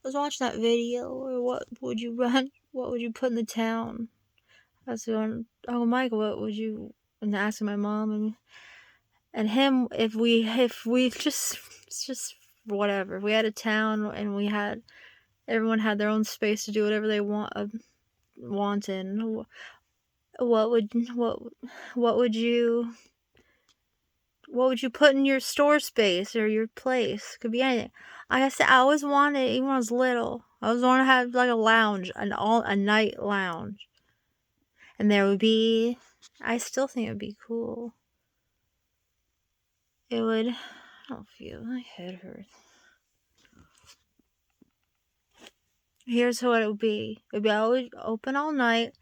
was watching that video, or what would you run? What would you put in the town? I was going, oh, Michael, what would you? And asking my mom and him if we just whatever. If we had a town and everyone had their own space to do whatever they wanted. What would you put in your store space or your place? Could be anything. Like I said, I always wanted, even when I was little, I always wanted to have like a lounge, a night lounge, and there would be. I still think it would be cool. It would. I don't feel my head hurts. Here's what it would be. It'd be always open all night.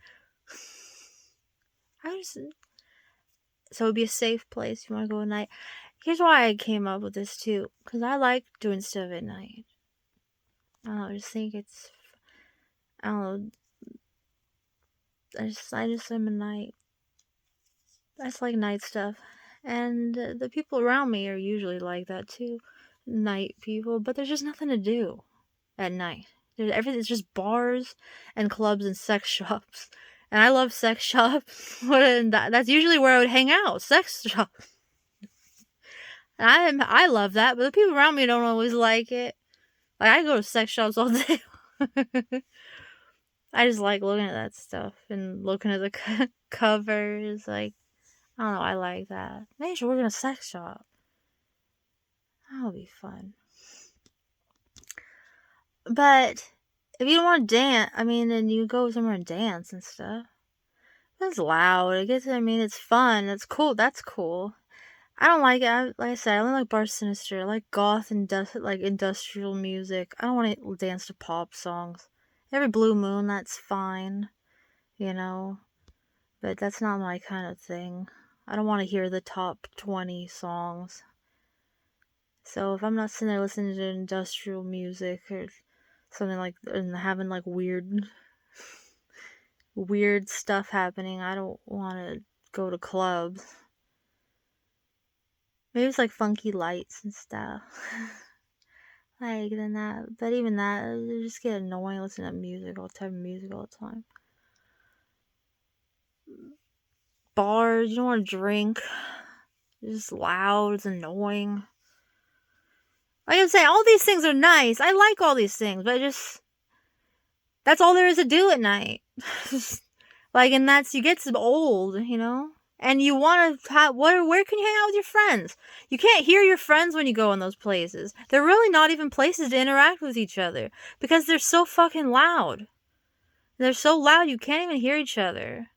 So it'd be a safe place if you want to go at night. Here's why I came up with this too, because I like doing stuff at night. I don't know, I just think it's, I don't know, I just am a night. I just like night stuff, and the people around me are usually like that too, night people. But there's just nothing to do at night. Everything's just bars and clubs and sex shops, and I love sex shops. That's usually where I would hang out, sex shops. And I love that, but the people around me don't always like it. Like, I go to sex shops all day. I just like looking at that stuff and looking at the covers. Like, I don't know, I like that. Maybe I should work in a sex shop. That'll be fun. But if you don't want to dance, then you go somewhere and dance and stuff. It's loud. It's fun. It's cool. That's cool. I don't like it. Like I said, I only like Bar Sinister. I like goth and like industrial music. I don't want to dance to pop songs. Every blue moon, that's fine, but that's not my kind of thing. I don't want to hear the top 20 songs. So if I'm not sitting there listening to industrial music or something like, and having like weird stuff happening, I don't want to go to clubs. Maybe it's like funky lights and stuff. Like, then that, but even that, it just get annoying listening to music, all type of music all the time. Bars, you don't want to drink. It's just loud, it's annoying. Like I'm saying, all these things are nice. I like all these things, but that's all there is to do at night. Like, and you get old, and you want to where can you hang out with your friends? You can't hear your friends when you go in those places. They're really not even places to interact with each other because they're so fucking loud. They're so loud you can't even hear each other.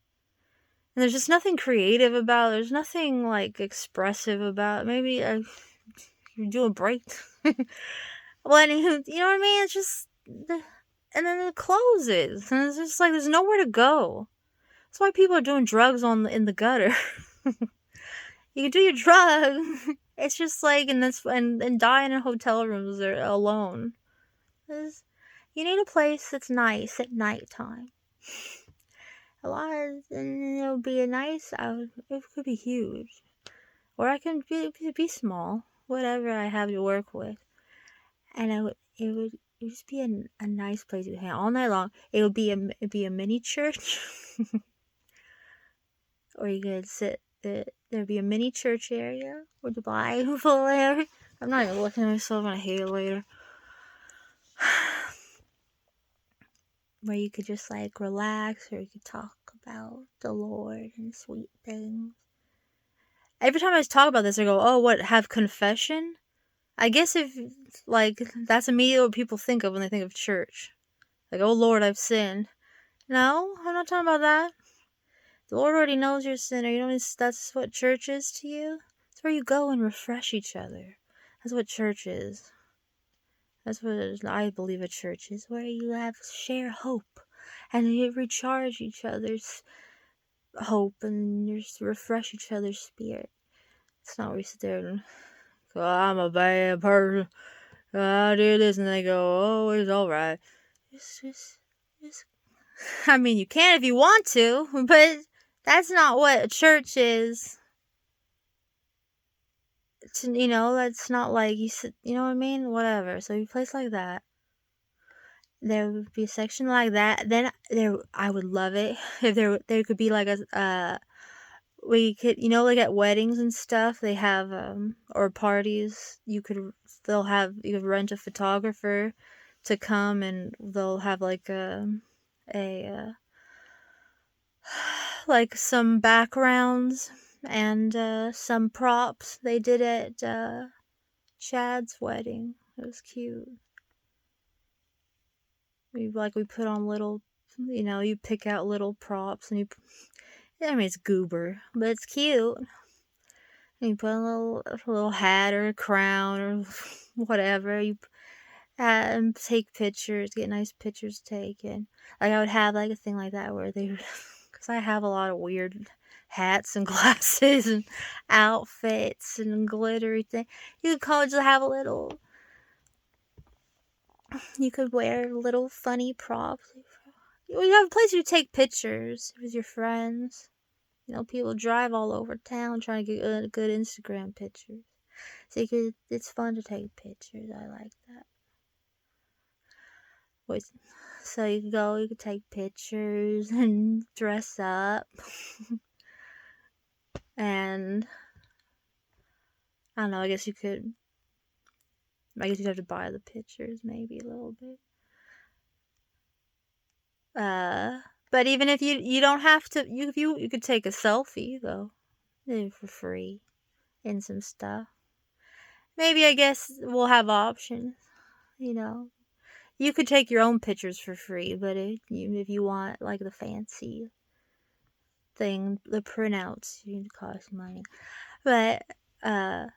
And there's just nothing creative about it. There's nothing, like, expressive about it. Maybe you're doing break. Well, you know what I mean? It's just, and then it closes. And it's just like, there's nowhere to go. That's why people are doing drugs in the gutter. You can do your drug. It's just like, and die in hotel rooms or alone. You need a place that's nice at nighttime. And it'll be it could be huge. Or it could be small. Whatever I have to work with. And it would just be a nice place to hang out all night long. It'd be a mini church. Or you could there'd be a mini church area with the Bible there. I'm not even looking at myself, I'm gonna hate it later. Where you could just like relax, or you could talk about the Lord and sweet things. Every time I talk about this, I go, oh, what, have confession? I guess if, like, that's immediately what people think of when they think of church. Like, oh Lord, I've sinned. No, I'm not talking about that. The Lord already knows you're a sinner. That's what church is to you? It's where you go and refresh each other. That's what church is. That's what I believe a church is, where you share hope. And you recharge each other's hope and you refresh each other's spirit. It's not where you sit there and go, I'm a bad person. I do this, and they go, oh, it's alright. Just you can if you want to, but that's not what a church is. That's not like you sit, you know what I mean? Whatever. So you place like that. there would be a section like that. Then I would love it if there could be like a we could, like at weddings and stuff, they have or parties, you could rent a photographer to come, and they'll have like a like some backgrounds and some props they did at Chad's wedding. It was cute. We put on little, you pick out little props, and it's goober, but it's cute. And you put a little hat or a crown or whatever. You and take pictures, get nice pictures taken. Like I would have like a thing like that where because I have a lot of weird hats and glasses and outfits and glittery things. You could just have a little. You could wear little funny props. You have a place you take pictures with your friends. People drive all over town trying to get good Instagram pictures. So it's fun to take pictures. I like that. So you could take pictures and dress up. And I don't know, I guess you'd have to buy the pictures maybe a little bit. But even if you don't have to, you could take a selfie though, for free, and some stuff. Maybe I guess we'll have options. You could take your own pictures for free, but if you want like the fancy thing, the printouts, you cost money. But then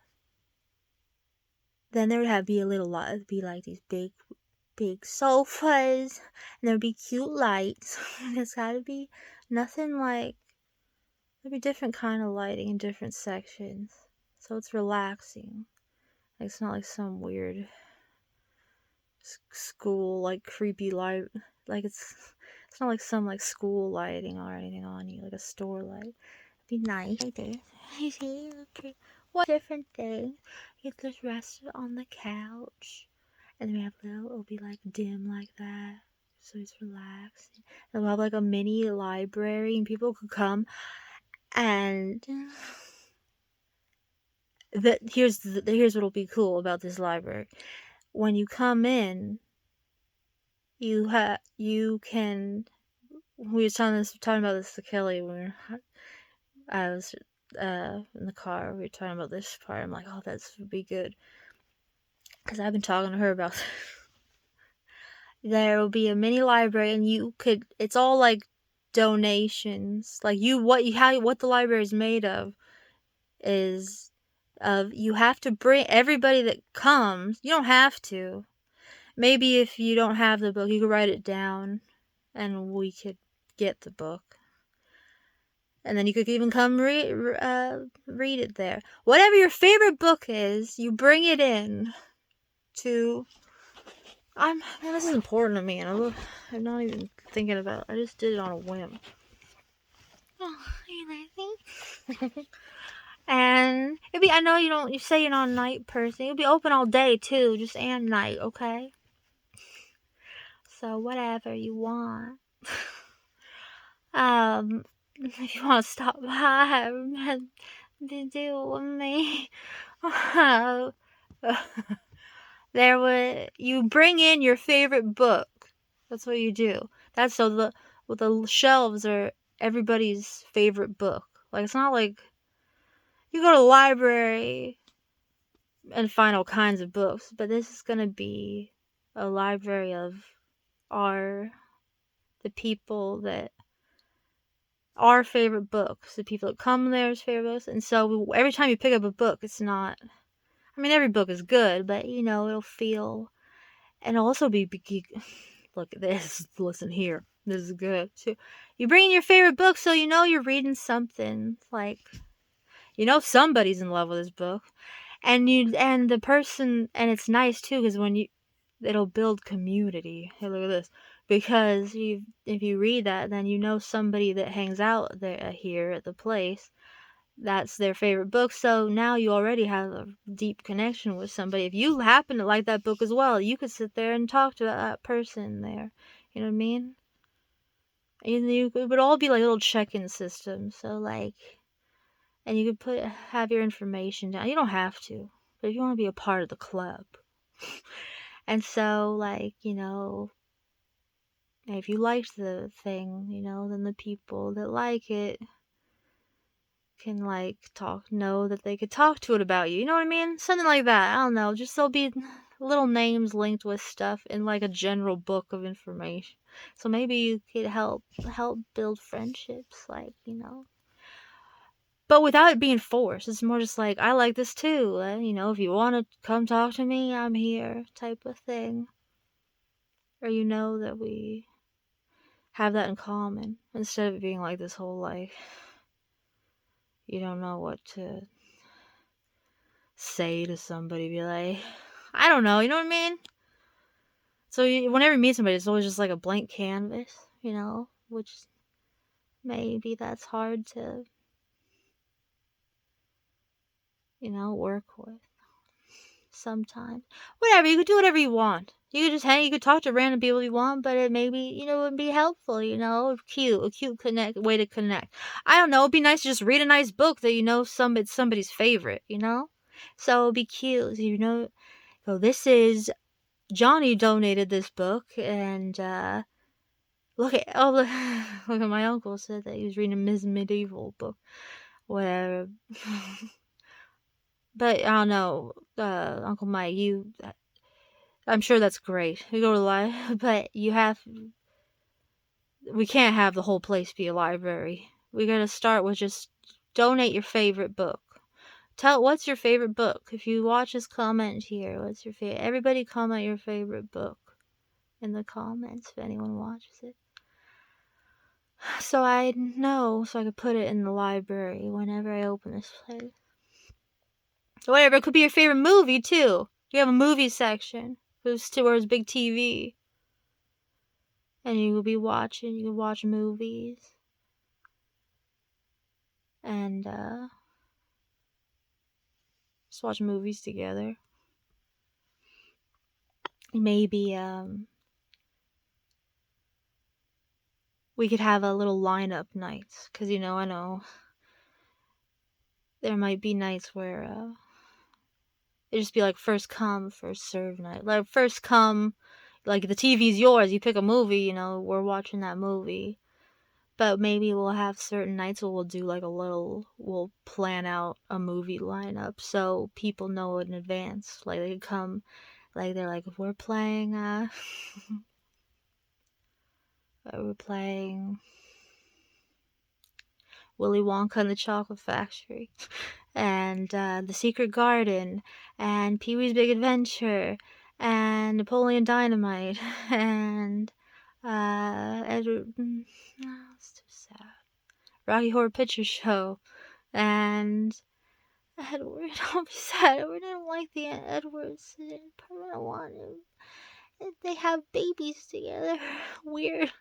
there would be a little lot. It'd be like these big sofas, and there'd be cute lights. There's gotta be nothing like. There'd be different kind of lighting in different sections, so it's relaxing. Like it's not like some weird school like creepy light. Like it's not like some like school lighting or anything on you, like a store light. It'd be nice. Okay. What different thing? You just rest on the couch, and then we have it'll be like dim like that, so it's relaxing. And we'll have like a mini library, and people could come. And here's what'll be cool about this library. When you come in, you can. We were talking about this to Kelly when I was in the car. We were talking about this part. I'm like, oh, that would be good, because I've been talking to her about. There will be a mini library, and it's all like donations. Like what the library is made of is you have to bring everybody that comes. You don't have to. Maybe if you don't have the book, you could write it down, and we could get the book. And then you could even come read it there. Whatever your favorite book is, you bring it in to. This is important to me, and I'm not even thinking about it. I just did it on a whim. Oh, you laughing? And I know you say you're not a night person. It'll be open all day too, just and night, okay? So whatever you want. If you want to stop by and do with me, you bring in your favorite book. That's what you do. That's so the shelves are everybody's favorite book. Like it's not like you go to the library and find all kinds of books, but this is gonna be a library of the people that our favorite books, the people that come there's favorite books, and so every time you pick up a book, it's not. I mean, every book is good, but it'll feel, and it'll also be. Look at this. Listen here. This is good too. You bring in your favorite book, so you're reading something like, somebody's in love with this book, and the person, and it's nice too, because it'll build community. Hey, look at this. Because if you read that, then somebody that hangs out there here at the place, that's their favorite book. So now you already have a deep connection with somebody. If you happen to like that book as well, you could sit there and talk to that person there. You know what I mean? And it would all be like little check-in systems. So like, and you could have your information down. You don't have to, but if you want to be a part of the club. And so like, if you liked the thing, then the people that like it can like know that they could talk to it about you. You know what I mean? Something like that. I don't know. Just there'll be little names linked with stuff in like a general book of information. So maybe you could help build friendships, like, But without it being forced. It's more just like, I like this too. If you want to come talk to me, I'm here, type of thing. Or that we have that in common, instead of it being like this whole like, you don't know what to say to somebody, be like, I don't know, you know what I mean? So whenever you meet somebody, it's always just like a blank canvas, which maybe that's hard to, work with sometimes. Whatever, you could do whatever you want. You could just you could talk to random people you want, but it maybe, would be helpful, a cute way to connect. I don't know, it'd be nice to just read a nice book that it's somebody's favorite, So it'd be cute, so this is Johnny donated this book, and look at look at my uncle said that he was reading a medieval book, whatever. But I don't know, Uncle Mike, I'm sure that's great. You go to the library, but we can't have the whole place be a library. We gotta start with just donate your favorite book. What's your favorite book? If you watch this comment here, what's your favorite? Everybody comment your favorite book in the comments if anyone watches it. So I know, so I could put it in the library whenever I open this place. Whatever, it could be your favorite movie too. You have a movie section. Where's big TV. And you can watch movies. And just watch movies together. Maybe we could have a little lineup nights, because I know there might be nights where it just be like first come first serve night. Like first come, like the TV's yours, you pick a movie, we're watching that movie. But maybe we'll have certain nights where we'll do like we'll plan out a movie lineup so people know in advance. Like they come, like they're like, if we're playing Willy Wonka and the Chocolate Factory, and The Secret Garden, and Pee-wee's Big Adventure, and Napoleon Dynamite, and Edward. It's too sad. Rocky Horror Picture Show, and Edward. Don't be sad. Edward didn't like the Edwards. I don't want him. They have babies together. Weird.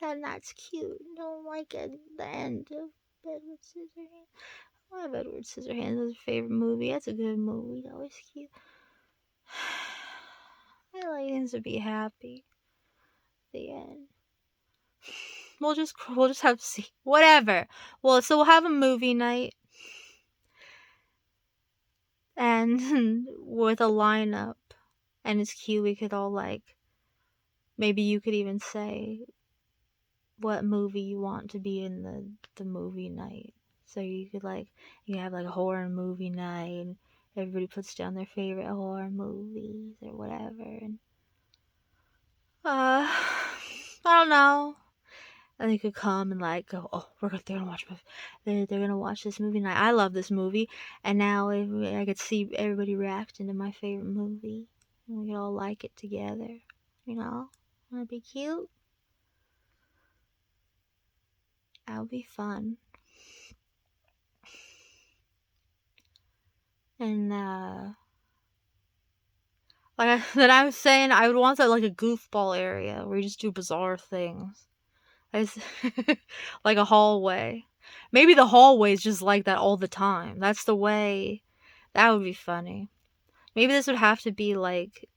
And that's cute. Don't like it. The end of Edward Scissorhands. I love Edward Scissorhands. That's a favorite movie. That's a good movie. That was cute. I like things to be happy. The end. We'll just have to see. Whatever. Well, so we'll have a movie night. And with a lineup. And it's cute. We could all maybe you could even say what movie you want to be in the movie night. So you could you have a horror movie night, and everybody puts down their favorite horror movies or whatever. And I don't know. And they could come and go, oh, they're gonna watch. They're gonna watch this movie night. I love this movie, and now I could see everybody reacting to my favorite movie, and we could all like it together. That'd be cute. That would be fun. And that I was saying, I would want that a goofball area where you just do bizarre things. Like a hallway. Maybe the hallway's just like that all the time. That's the way. That would be funny. Maybe this would have to be like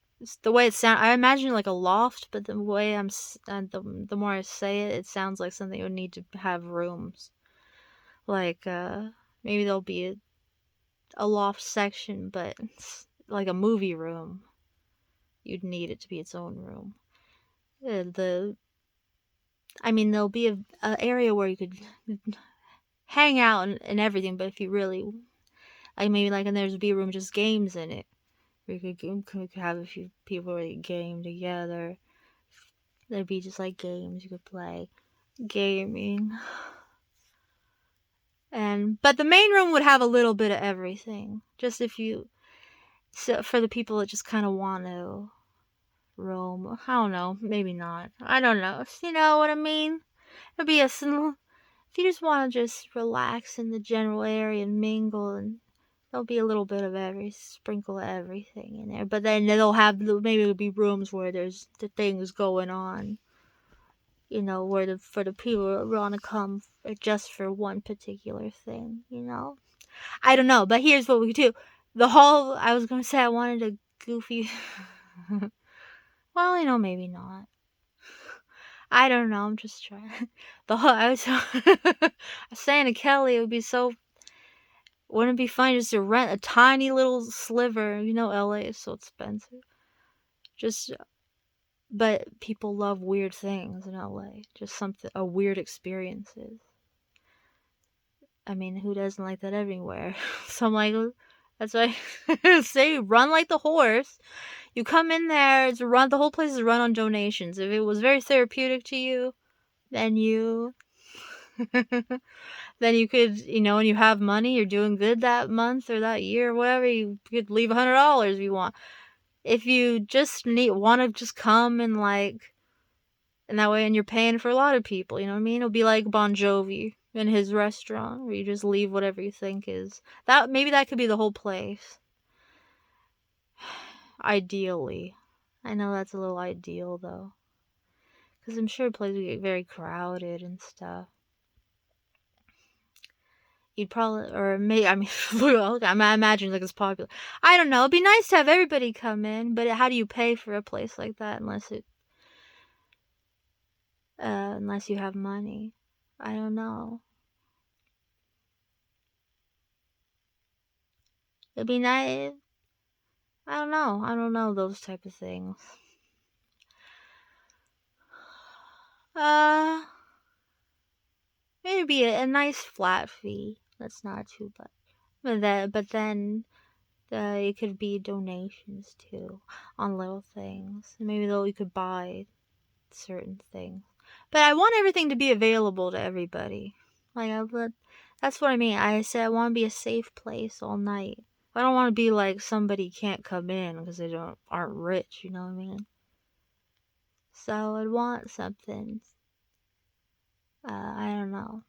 the way it sounds. I imagine like a loft, but the way the more I say it, it sounds like something that would need to have rooms. Like maybe there'll be a loft section, but it's like a movie room. You'd need it to be its own room. There'll be a area where you could hang out and everything, but if you really, like maybe like, and there's be a room just games in it. Where you could have a few people really game together. There'd be just like games you could play. Gaming. But the main room would have a little bit of everything. Just so for the people that just kind of want to roam. I don't know. Maybe not. I don't know. You know what I mean? It'd be if you just want to just relax in the general area and mingle, and there'll be a little bit of sprinkle of everything in there. But then maybe it'll be rooms where there's the things going on. You know, for the people who want to come just for one particular thing, you know? I don't know, but here's what we could do. I was going to say I wanted a goofy... Well, you know, maybe not. I don't know, I'm just trying. I was saying to Kelly, it would be so... Wouldn't it be funny just to rent a tiny little sliver? You know, LA is so expensive. But people love weird things in LA. Just a weird experiences. I mean, who doesn't like that everywhere? So I'm like, that's why I say run like the horse. You come in there, the whole place is run on donations. If it was very therapeutic to you, then you could, you know, and you have money, you're doing good that month or that year or whatever, you could leave $100 if you want. If you just want to just come and like, and that way, and you're paying for a lot of people, you know what I mean? It'll be like Bon Jovi in his restaurant, where you just leave whatever you think is maybe that could be the whole place. Ideally, I know that's a little ideal though, because I'm sure places would get very crowded and stuff. You'd probably, or maybe, I mean, I'm imagining like it's popular. I don't know. It'd be nice to have everybody come in, but how do you pay for a place like that unless you have money? I don't know. It'd be nice. I don't know. I don't know those type of things. Maybe a nice flat fee. That's not too bad. But then it could be donations too on little things. Maybe though you could buy certain things. But I want everything to be available to everybody. That's what I mean. I said I want to be a safe place all night. I don't want to be like somebody can't come in because they aren't rich, you know what I mean? So I'd want something. I don't know.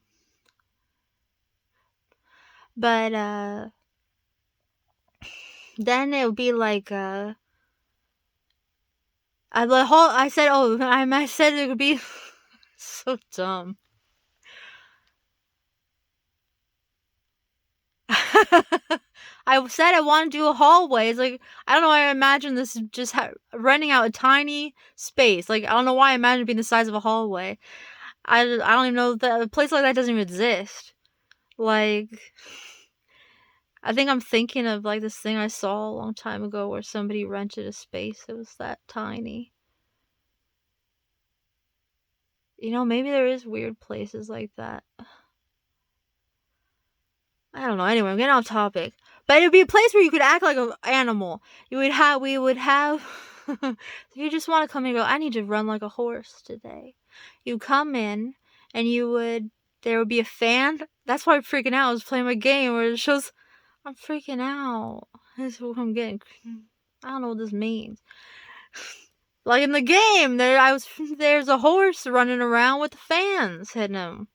But then it would be like I said it would be so dumb. I said I want to do a hallway. It's like, I don't know why I imagine this just renting out a tiny space. Like, I don't know why I imagine it being the size of a hallway. I don't even know that a place like that doesn't even exist. Like, I think I'm thinking of like this thing I saw a long time ago where somebody rented a space that was that tiny. You know, maybe there is weird places like that. I don't know. Anyway, I'm getting off topic. But it would be a place where you could act like an animal. We would have if you just want to come and go, I need to run like a horse today. You come in and there would be a fan. That's why I'm freaking out. I was playing my game where it shows I'm freaking out. That's what I'm getting. I don't know what this means. Like in the game, there's a horse running around with the fans hitting him.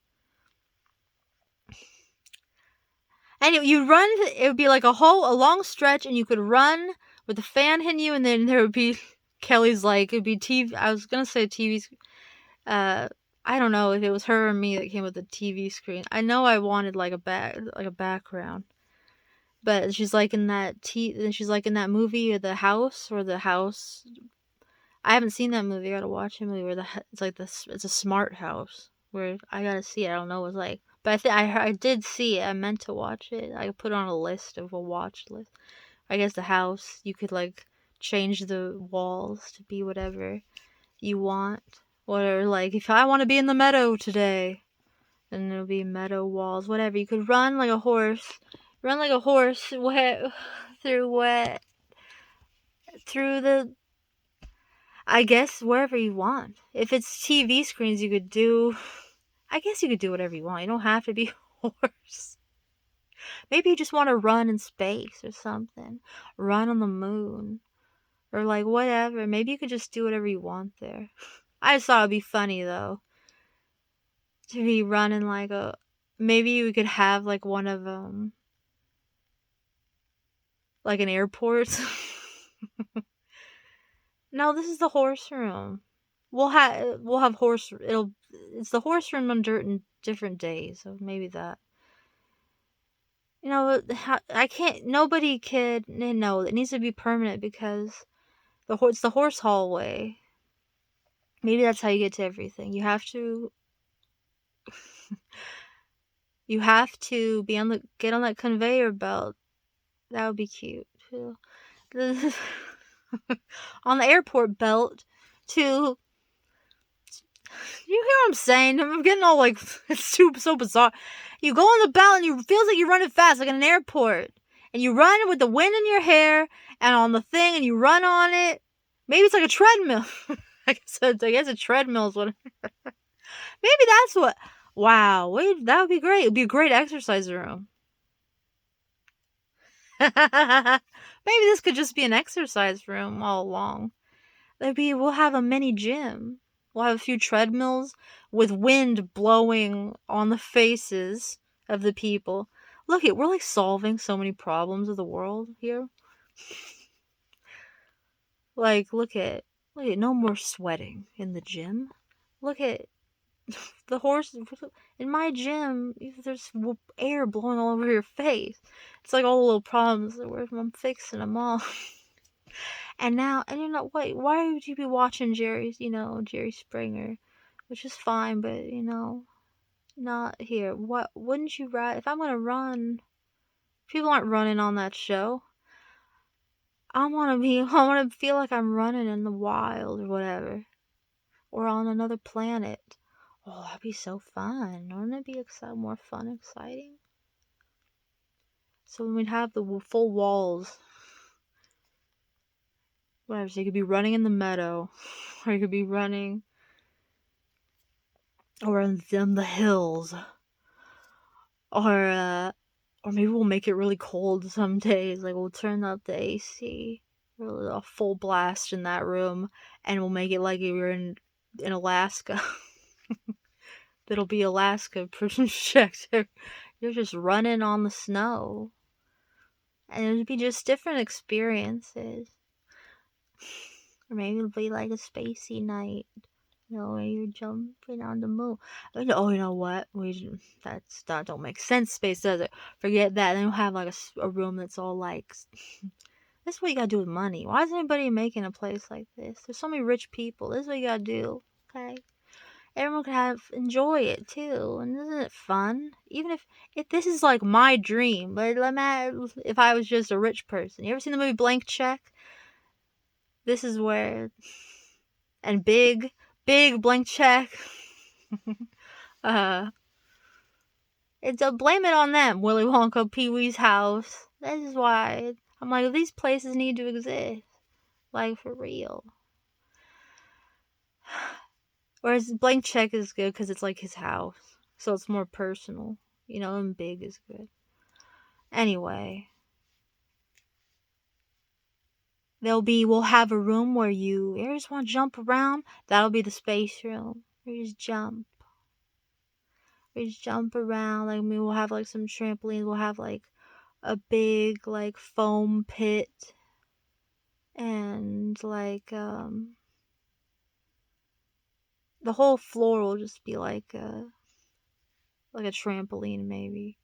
And it would be like a long stretch, and you could run with the fan hitting you, and then there would be Kelly's like, it'd be TV. I was gonna say TV's. I I don't know if it was her or me that came with the TV screen. I know I wanted like a background. But she's like in she's like in that movie or the house. I haven't seen that movie. I gotta watch a movie where it's like this. It's a smart house where I gotta see it. I don't know what it's like, but I think I did see it. I meant to watch it. I put it on a list of a watch list. I guess the house you could like change the walls to be whatever you want. Or like if I want to be in the meadow today, then it'll be meadow walls. Whatever you could run like a horse. Run like a horse wet through the I guess wherever you want. If it's TV screens, you could do. I guess you could do whatever you want. You don't have to be a horse. Maybe you just want to run in space or something. Run on the moon. Or like whatever. Maybe you could just do whatever you want there. I just thought it'd be funny though. To be running like a. Maybe you could have like one of like an airport. No, this is the horse room. We'll have horse. It's the horse room on different days, so maybe that. You know, I can't. Nobody could. No, it needs to be permanent because it's the horse hallway. Maybe that's how you get to everything. You have to. You have to get on that conveyor belt. That would be cute too. On the airport belt to. You hear what I'm saying? I'm getting all like it's so bizarre. You go on the belt and you feels like you're running fast, like in an airport, and you run with the wind in your hair and on the thing, and you run on it. Maybe it's like a treadmill. I guess a treadmill is what. Maybe that's what. Wow, wait, that would be great. It'd be a great exercise room. Maybe this could just be an exercise room all along. We'll have a mini gym. We'll have a few treadmills with wind blowing on the faces of the people. We're like solving so many problems of the world here. Like, look at no more sweating in the gym. Look at the horse in my gym. There's air blowing all over your face. It's like all the little problems that I'm fixing them all. And you know, why would you be watching Jerry Springer, which is fine, but not here. What wouldn't you rather? If I'm gonna run, people aren't running on that show. I want to feel like I'm running in the wild or whatever, or on another planet. Oh, that'd be so fun. Wouldn't it be more fun, exciting? So we'd have the full walls. Whatever, so you could be running in the meadow, or you could be running or in the hills, or maybe we'll make it really cold some days. Like we'll turn up the AC, a full blast in that room, and we'll make it like you're in Alaska. It'll be Alaska projector. You're just running on the snow, and it'd be just different experiences. Or maybe it'll be like a spacey night. Where you're jumping on the moon. Oh, you know what? That don't make sense. Space does it. Forget that. Then we'll have like a room that's all like. This is what you gotta do with money. Why is anybody making a place like this? There's so many rich people. This is what you gotta do. Okay. Everyone can enjoy it too, and isn't it fun? Even if this is like my dream, but if I was just a rich person. You ever seen the movie Blank Check? This is where, and big blank check. It's blame it on them. Willy Wonka, Pee Wee's house. This is why I'm like, these places need to exist, like for real. Whereas blank check is good because it's like his house, so it's more personal, and big is good. Anyway, we'll have a room where you just want to jump around. That'll be the space room. You just jump. We just jump around. Like, we'll have like some trampolines. We'll have like a big like foam pit, and like the the whole floor will just be like a trampoline, maybe.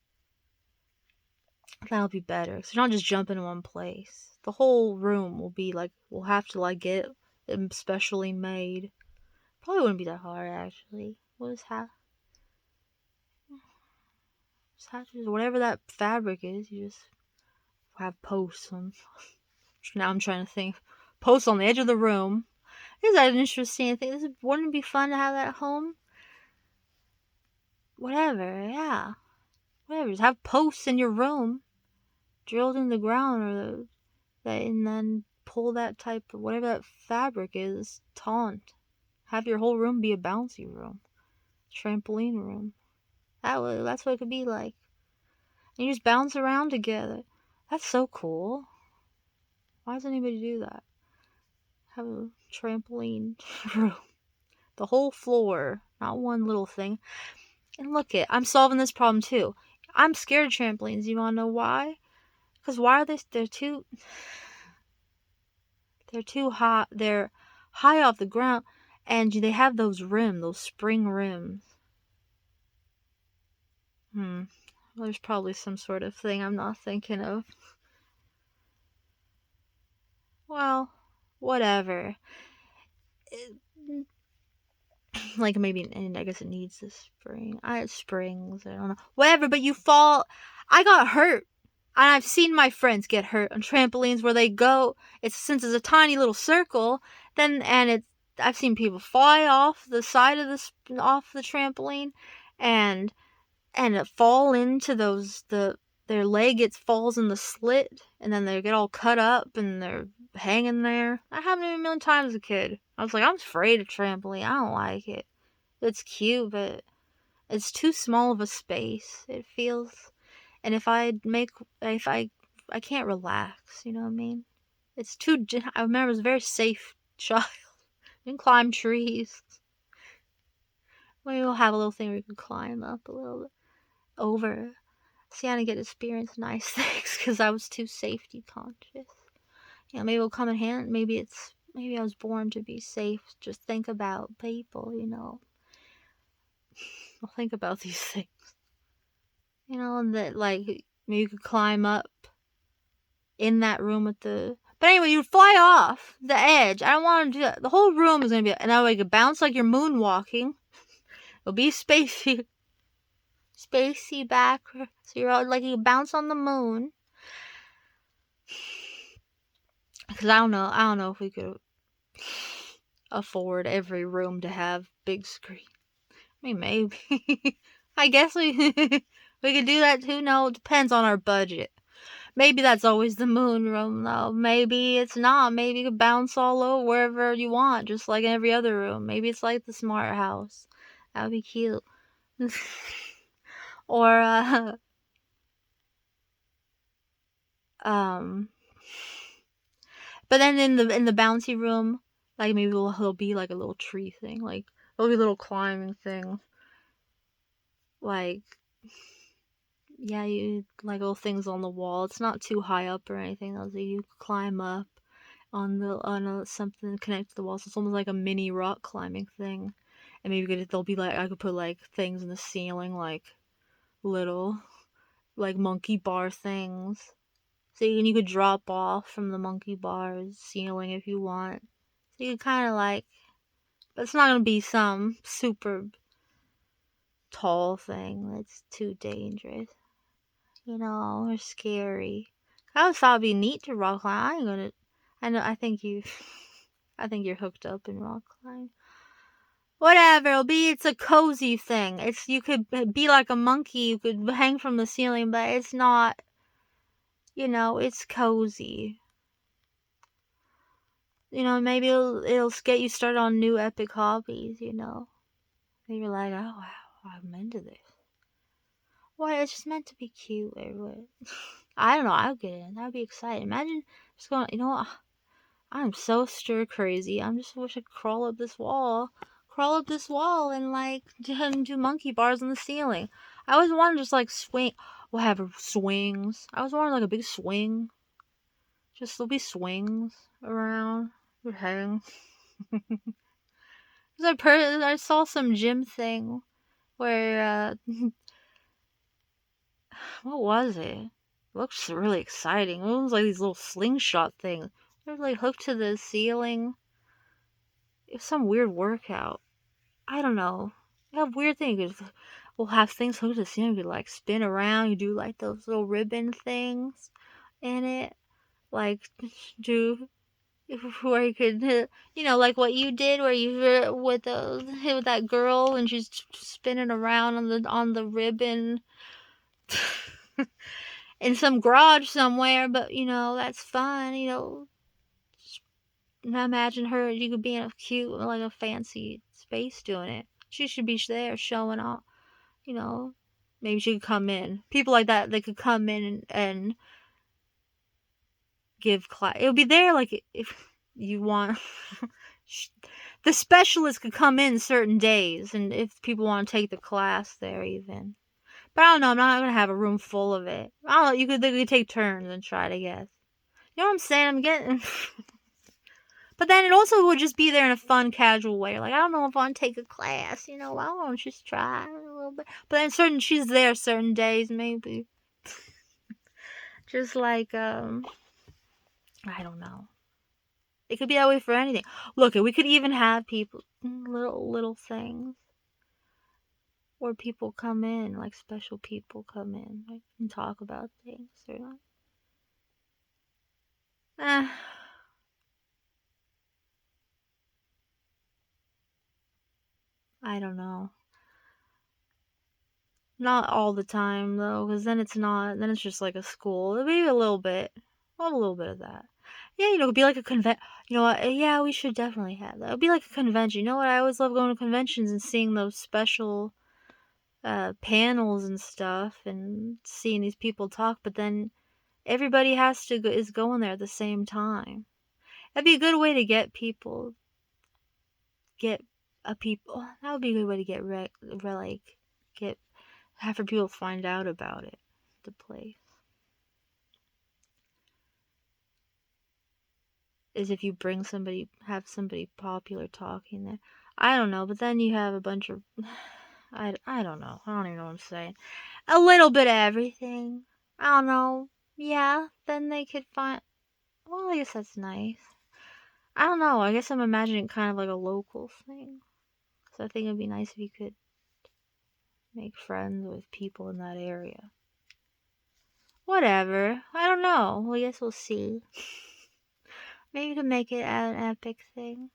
That'll be better. So you don't just jump in one place. The whole room will be like, we'll have to like get it specially made. Probably wouldn't be that hard, actually. We'll just have to, whatever that fabric is, you just have posts on. Now I'm trying to think. Posts on the edge of the room. Is that an interesting thing? Wouldn't it be fun to have that at home? Whatever, yeah. Whatever. Just have posts in your room, drilled in the ground, or and then pull that type of whatever that fabric is, taunt. Have your whole room be a bouncy room, trampoline room. That's what it could be like. And you just bounce around together. That's so cool. Why does anybody do that? Have a trampoline room. The whole floor, not one little thing. And look I'm solving this problem too. I'm scared of trampolines. You wanna know why? Because why are they're too high. They're high off the ground, and they have those spring rims. There's probably some sort of thing I'm not thinking of. Well, whatever. Like maybe, and I guess it needs the spring. Springs. I don't know. Whatever. But you fall. I got hurt, and I've seen my friends get hurt on trampolines where they go. Since it's a tiny little circle, I've seen people fly off the side of off the trampoline, and fall into their leg falls in the slit, and then they get all cut up and they're hanging there. That happened to me a million times as a kid. I was like, I'm afraid of trampoline. I don't like it. It's cute, but it's too small of a space. It feels, and I can't relax. You know what I mean? It's too. I remember it was a very safe child. You can climb trees. Maybe we'll have a little thing where you can climb up a little bit over. See, I didn't get to experience nice things because I was too safety conscious. Maybe it'll come in hand. Maybe I was born to be safe. Just think about people, I'll think about these things. And that, like, maybe you could climb up in that room with the... But anyway, you'd fly off the edge. I don't want to do that. The whole room is going to be... And that way you could bounce like you're moonwalking. It'll be spacey back. So you're like, you bounce on the moon. Because I don't know if we could afford every room to have big screen. I mean, maybe. I guess we could do that too. No, it depends on our budget. Maybe that's always the moon room, though. Maybe it's not. Maybe you could bounce all over wherever you want, just like in every other room. Maybe it's like the smart house. That would be cute. Or, but then in the bouncy room, like maybe there'll be like a little tree thing, like there'll be a little climbing thing, like you like little things on the wall. It's not too high up or anything. So you climb up on something connected to the wall. So it's almost like a mini rock climbing thing, and maybe there'll be like I could put like things in the ceiling, like little like monkey bar things. So you could drop off from the monkey bar's ceiling if you want. So you could kind of like, but it's not going to be some super tall thing that's too dangerous. Or scary. I always thought it'd be neat to rock climb. I think you're hooked up in rock climb. Whatever, it's a cozy thing. You could be like a monkey, you could hang from the ceiling, but it's not, it's cozy. Maybe it'll get you started on new epic hobbies, Maybe you're like, oh wow, I'm into this. Why, it's just meant to be cute or what? I don't know, I'll get in. That'd be exciting. Imagine just going, I'm so stir crazy. I just wish I could crawl up this wall and like do monkey bars on the ceiling. I always wanted to just like swing. We'll have swings. I always wanted like a big swing. Just there'll be swings around. Would hang. I saw some gym thing where what was it? It looks really exciting. It was like these little slingshot things. They're like hooked to the ceiling. It's some weird workout. I don't know. They have weird things. We'll have things hooked to the ceiling. You like spin around. You do like those little ribbon things in it. Like do where you could, like what you did, where you were with that girl and she's spinning around on the ribbon in some garage somewhere. But that's fun. Imagine her. You could be in a cute, like a fancy space doing it. She should be there showing off. You know, maybe she could come in. People like that, they could come in and give class. It would be there, like if you want. The specialist could come in certain days, and if people want to take the class there, even. But I don't know. I'm not gonna have a room full of it. I don't know. They could take turns and try to guess. You know what I'm saying? I'm getting. But then it also would just be there in a fun, casual way. Like, I don't know if I want to take a class, I want to just try a little bit. But then she's there certain days, maybe. Just like, I don't know. It could be that way for anything. Look, we could even have people, little things. Where people come in, like special people come in, like, and talk about things. Or not. I don't know. Not all the time though, because then it's not. Then it's just like a school. Maybe a little bit. Well, a little bit of that. Yeah, it'd be like a convention. You know what? Yeah, we should definitely have that. It'd be like a convention. You know what? I always love going to conventions and seeing those special panels and stuff, and seeing these people talk. But then everybody is going there at the same time. That'd be a good way to get people. Get a people. That would be a good way to get have for people find out about it. The place is if you have somebody popular talking there. I don't know, but then you have a bunch of I don't know. I don't even know what I'm saying. A little bit of everything. I don't know. Yeah, then they could find. Well, I guess that's nice. I don't know. I guess I'm imagining kind of like a local thing. So I think it'd be nice if you could make friends with people in that area. Whatever. I don't know. I guess we'll see. Maybe we can make it an epic thing.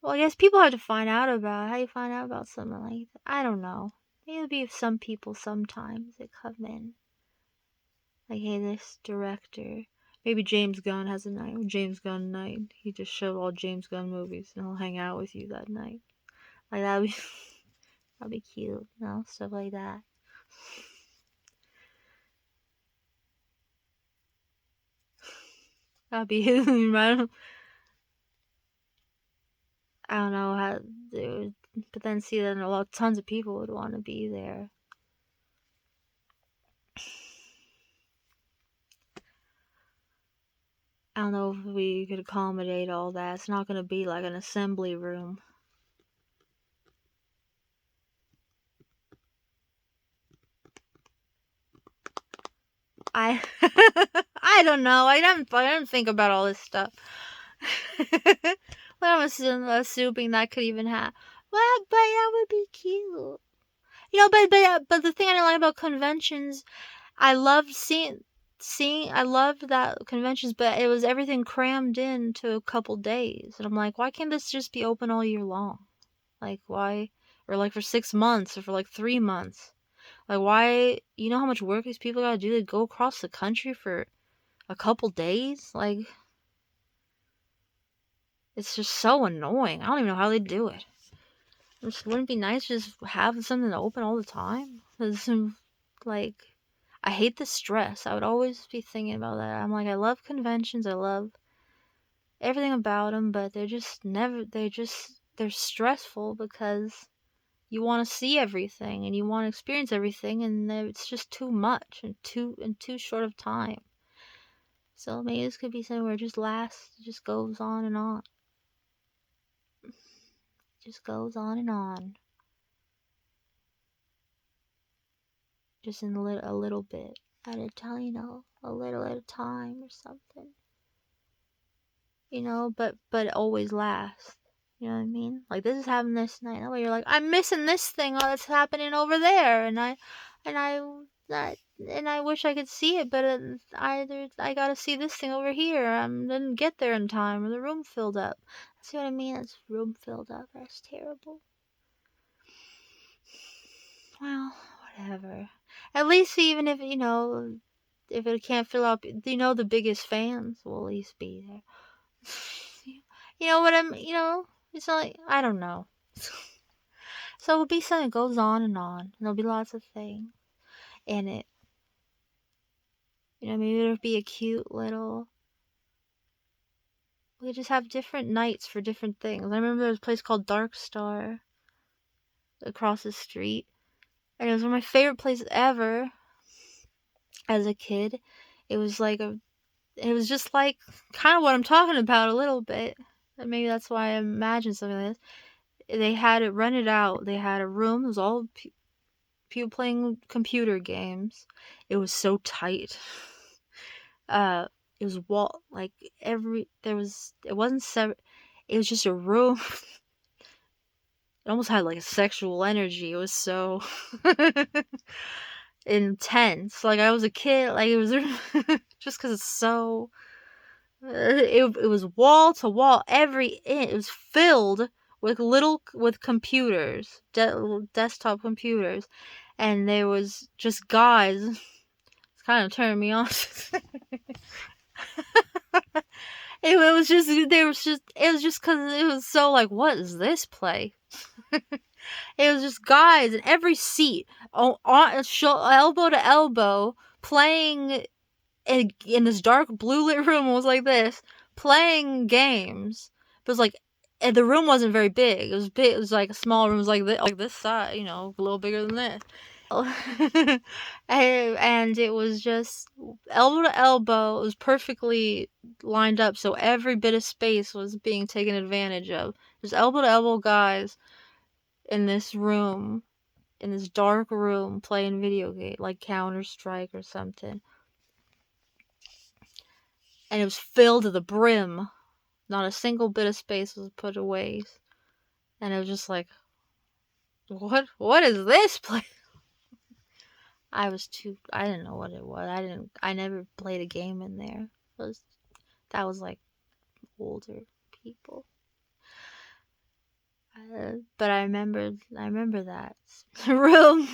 Well, I guess people have to find out about how you find out about something like that. I don't know. Maybe it'll be some people sometimes that come in. Like, hey, this director. Maybe James Gunn has a night. James Gunn night. He just showed all James Gunn movies and he'll hang out with you that night. Like, that'd be, that'd be cute, stuff like that. That'd be, I don't know how, but then see, then tons of people would want to be there. I don't know if we could accommodate all that. It's not going to be like an assembly room. I I don't know. I didn't think about all this stuff. I'm assuming that could even happen. Well, but that would be cute. But the thing I don't like about conventions, I loved I loved that conventions, but it was everything crammed into a couple days. And I'm like, why can't this just be open all year long? Like, why? Or like for 6 months or for like 3 months. Like, why? You know how much work these people gotta do to go across the country for a couple days? Like, it's just so annoying. I don't even know how they do it. It just wouldn't be nice to just have something open all the time? Like, I hate the stress. I would always be thinking about that. I'm like, I love conventions. I love everything about them, but they're stressful because you want to see everything and you want to experience everything, and it's just too much and too short of time. So maybe this could be something where it just goes on and on. just goes on and on. Just in a little bit at a time, a little at a time or something. But it always lasts. You know what I mean? Like, this is happening this night. That way you're like, I'm missing this thing that's happening over there, and I wish I could see it, but either I gotta see this thing over here. I didn't get there in time, or the room filled up. See what I mean? It's room filled up. That's terrible. Well, whatever. At least even if if it can't fill up, the biggest fans will at least be there. You know what it's not like, I don't know. So it'll be something that goes on and on. And there'll be lots of things in it. Maybe it'll be a cute little... We just have different nights for different things. I remember there was a place called Dark Star across the street. And it was one of my favorite places ever as a kid. It was just like kind of what I'm talking about a little bit. And maybe that's why I imagine something like this. They had it rented out. They had a room. It was all people playing computer games. It was so tight. It was it wasn't separate. It was just a room. It almost had like a sexual energy. It was so intense. Like, I was a kid. Like, it was just because it's so. It was wall to wall. It was filled with computers, desktop computers, and there was just guys. It's kind of turning me on. It was just because it was so like, what is this play? It was just guys in every seat, elbow to elbow, playing in this dark blue lit room. It was like this, playing games. But it was like, and the room wasn't very big. It was big. It was like a small room. It was like this size, a little bigger than this. And it was just elbow to elbow. It was perfectly lined up, so every bit of space was being taken advantage of. There's elbow to elbow guys in this room, in this dark room, playing video game like Counter-Strike or something. And it was filled to the brim. Not a single bit of space was put away. And it was just like, what is this place? I didn't know what it was. I never played a game in there. That was like older people. But I remember that room.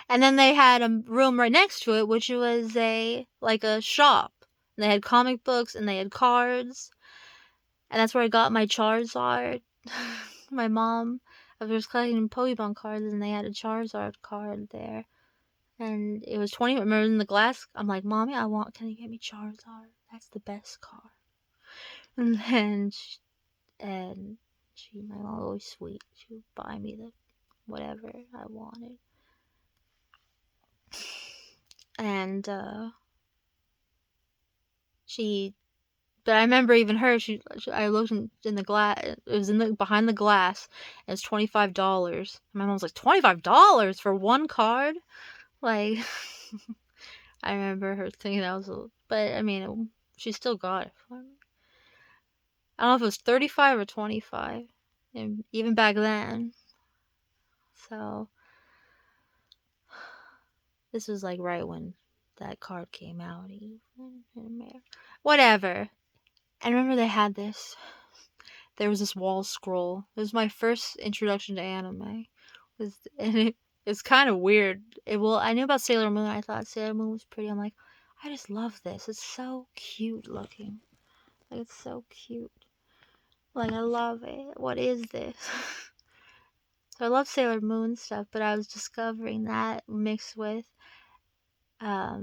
And then they had a room right next to it, which was a shop. And they had comic books and they had cards. And that's where I got my Charizard. My mom, I was collecting Pokemon cards, and they had a Charizard card there. And it was 20. Remember in the glass? I'm like, Mommy, can you get me Charizard? That's the best card. And then my mom was always sweet. She would buy me whatever I wanted. And but I remember even her. I looked in the glass. It was behind the glass. And it's $25. My mom was like, $25 for one card? Like, I remember her thinking that was but I mean, she still got it for me. I don't know if it was 35 or 25, and even back then. So this was like right when that card came out. Whatever. I remember they had this. There was this wall scroll. It was my first introduction to anime. It's kind of weird. I knew about Sailor Moon. I thought Sailor Moon was pretty. I'm like, I just love this. It's so cute looking. Like, it's so cute. Like, I love it. What is this? So I love Sailor Moon stuff, but I was discovering that mixed with I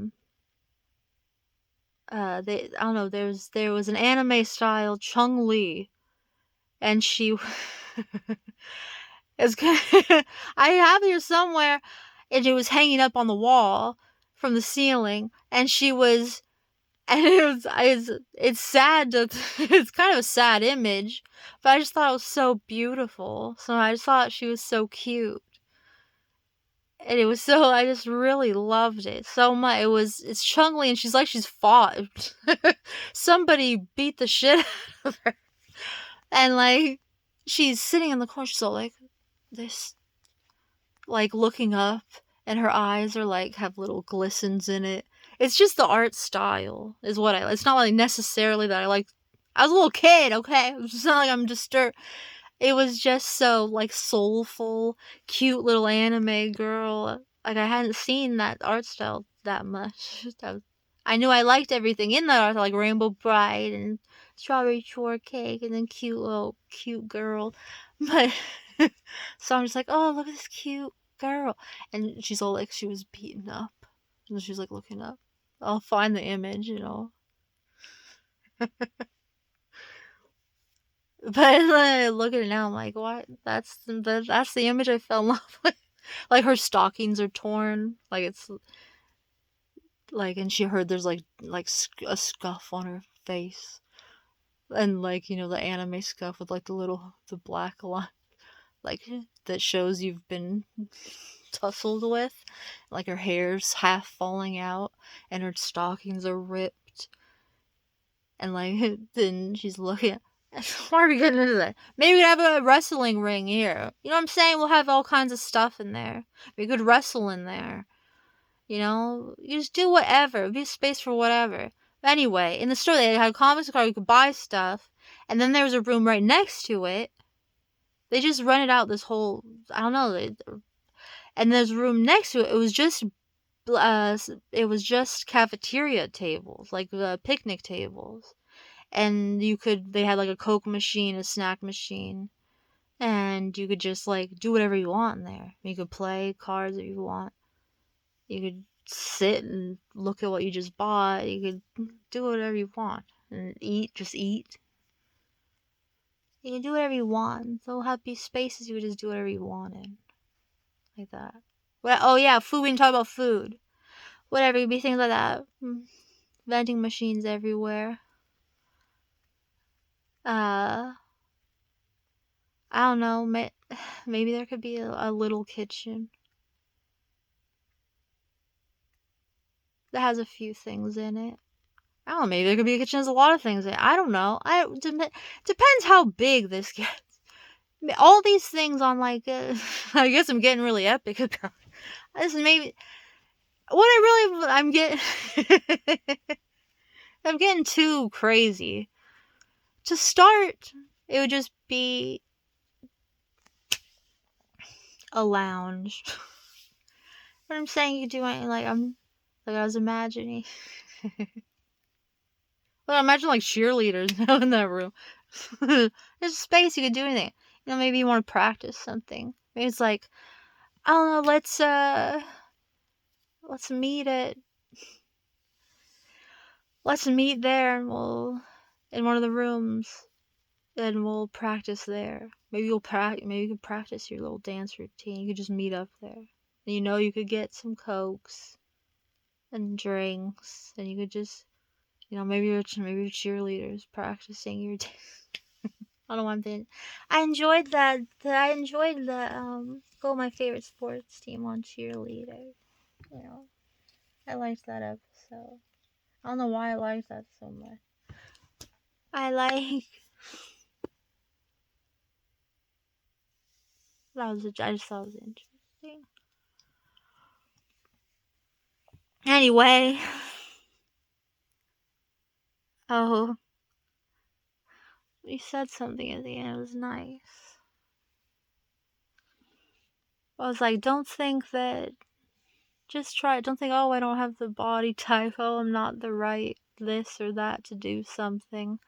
don't know, there was an anime style Chun-Li, and she it's I have here somewhere, and it was hanging up on the wall from the ceiling, and she was And it's sad to, it's kind of a sad image, but I just thought it was so beautiful. So I just thought she was so cute. And it was so, I just really loved it so much. It's Chun-Li and she's like she's fought. Somebody beat the shit out of her. And like, she's sitting in the corner, she's all like this, like looking up, and her eyes are like, have little glistens in it. It's just the art style is what it's not like necessarily that I like. I was a little kid, okay? It's not like I'm disturbed. It was just so like soulful, cute little anime girl. Like I hadn't seen that art style that much. I knew I liked everything in that art, like Rainbow Bride and Strawberry Shortcake, and then cute girl. But so I'm just like, oh, look at this cute girl, and she's all like, she was beaten up, and she's like looking up. I'll find the image, you know. But look at it now, I'm like, what? That's the image I fell in love with. Like her stockings are torn, like it's like, and she heard there's like a scuff on her face, and like, you know, the anime scuff with like the black line, like that shows you've been tussled with. Like her hair's half falling out, and her stockings are ripped, and like then she's looking at, why are we getting into that? Maybe we have a wrestling ring here. You know what I'm saying? We'll have all kinds of stuff in there. We could wrestle in there. You know? You just do whatever. Be a space for whatever. But anyway, in the store they had a comics card, you could buy stuff. And then there was a room right next to it. They just rented out this whole, I don't know. And there's a room next to it. It was just cafeteria tables, like picnic tables. And they had like a Coke machine, a snack machine, and you could just like do whatever you want in there. You could play cards if you want. You could sit and look at what you just bought. You could do whatever you want and just eat. You can do whatever you want. They'll have these spaces you could just do whatever you want in, like that. Well, oh yeah, food. We can talk about food. Whatever, you'd be things like that. Vending machines everywhere. I don't know, maybe there could be a little kitchen that has a few things in it. I don't know, maybe there could be a kitchen that has a lot of things in it. I don't know. Depends how big this gets. All these things on like, I guess I'm getting really epic about this. Maybe I'm getting, I'm getting too crazy. To start, it would just be a lounge. What I'm saying, you do anything, like I was imagining. Well, imagine like cheerleaders in that room. There's a space you could do anything. You know, maybe you want to practice something. Maybe it's like, I don't know, let's meet there, and in one of the rooms, and we'll practice there. Maybe you could practice your little dance routine. You could just meet up there. And you know, you could get some Cokes and drinks, and you could just, you know, maybe your cheerleaders practicing your I don't know why I'm thinking. I enjoyed that. I enjoyed the go my favorite sports team on cheerleader. You know, I liked that episode. I don't know why I liked that so much. I just thought it was interesting. Anyway, oh, you said something at the end. It was nice. I was like, don't think that. Just try it. Don't think, oh, I don't have the body type. Oh, I'm not the right this or that to do something.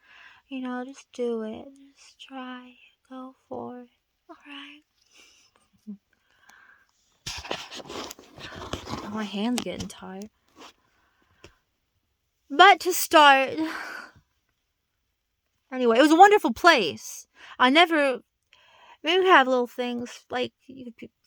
You know, just do it. Just try. Go for it. Alright. My hand's getting tired. But to start, anyway, it was a wonderful place. Maybe we have little things like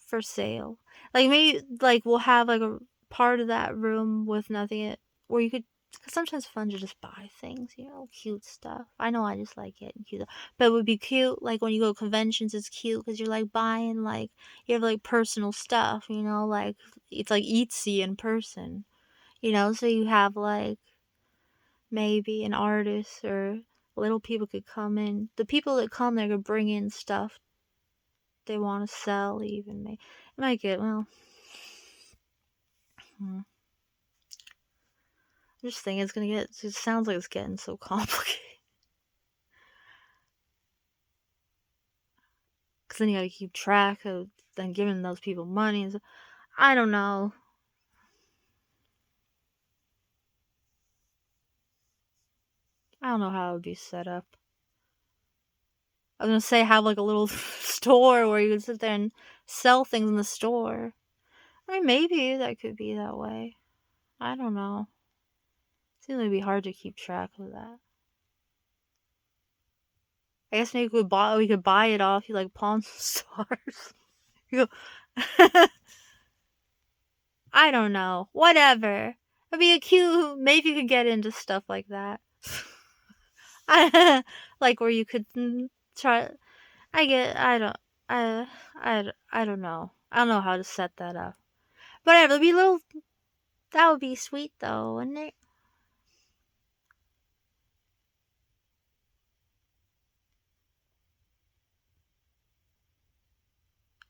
for sale. Like maybe like we'll have like a part of that room with nothing in it, where you could Cause sometimes it's fun to just buy things, cute stuff. I know I just like getting cute, but it would be cute like when you go to conventions. It's cute because you're like buying like you have like personal stuff, like it's like Etsy in person, So you have like maybe an artist or little people could come in. The people that come there could bring in stuff they want to sell. Even it might get well. I'm just thinking it's gonna get. It sounds like it's getting so complicated. Because then you gotta keep track of then giving those people money. So, I don't know. I don't know how it would be set up. I was gonna say have like a little store where you could sit there and sell things in the store. I mean, maybe that could be that way. I don't know. Seems like it'd be hard to keep track of that. I guess maybe we could buy it off you like Pawn Stars. You go, I don't know. Whatever. It'd be a cute. Maybe you could get into stuff like that. Like where you could try. I don't know. I don't know how to set that up. Whatever. It'd be a little. That would be sweet though, wouldn't it?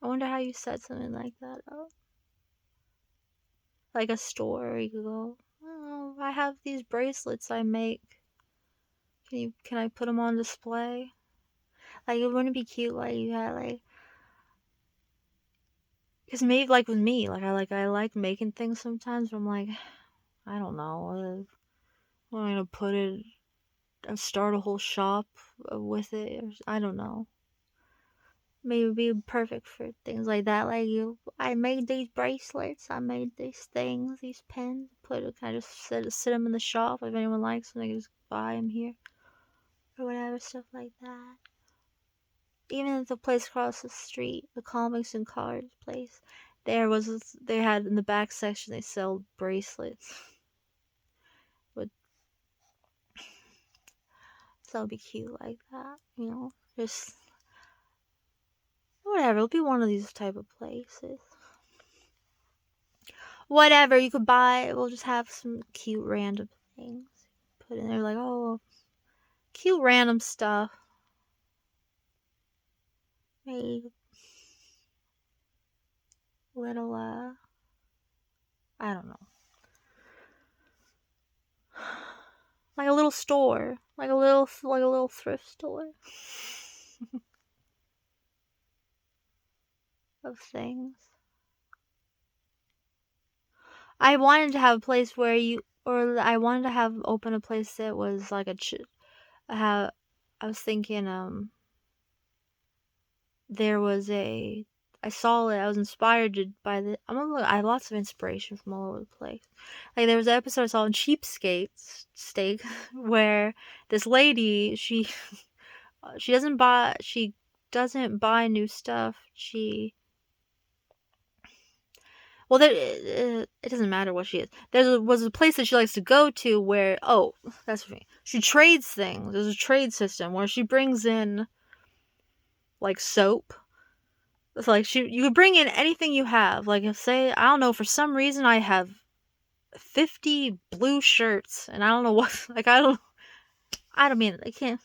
I wonder how you set something like that up. Like a store, you could go. Oh, I have these bracelets I make. Can I put them on display? Like it wouldn't be cute. Like you had like. Because maybe like with me, I like making things sometimes. But I'm like, I don't know. I'm gonna put it. Start a whole shop with it. I don't know. Maybe it'd be perfect for things like that. Like I made these bracelets. I made these things, these pins. Kind of sit them in the shop. If anyone likes them, they can just buy them here or whatever, stuff like that. Even at the place across the street, the comics and cards place, they had in the back section they sell bracelets. But so it'd be cute like that, just whatever. It'll be one of these type of places. Whatever you could buy, we'll just have some cute random things put in there, like cute random stuff. Maybe little I don't know. Like a little store, like a little thrift store of things. I wanted to have a place where I wanted to have open a place that was like I was thinking there was I saw it. I was inspired by I have lots of inspiration from all over the place. Like there was an episode I saw in Cheapskates Steak where this lady she doesn't buy new stuff. It doesn't matter what she is. There was a place that she likes to go to where that's me. She trades things. There's a trade system where she brings in like soap. It's like you could bring in anything you have. Like if say I don't know, for some reason I have 50 blue shirts and I don't know what I don't mean I can't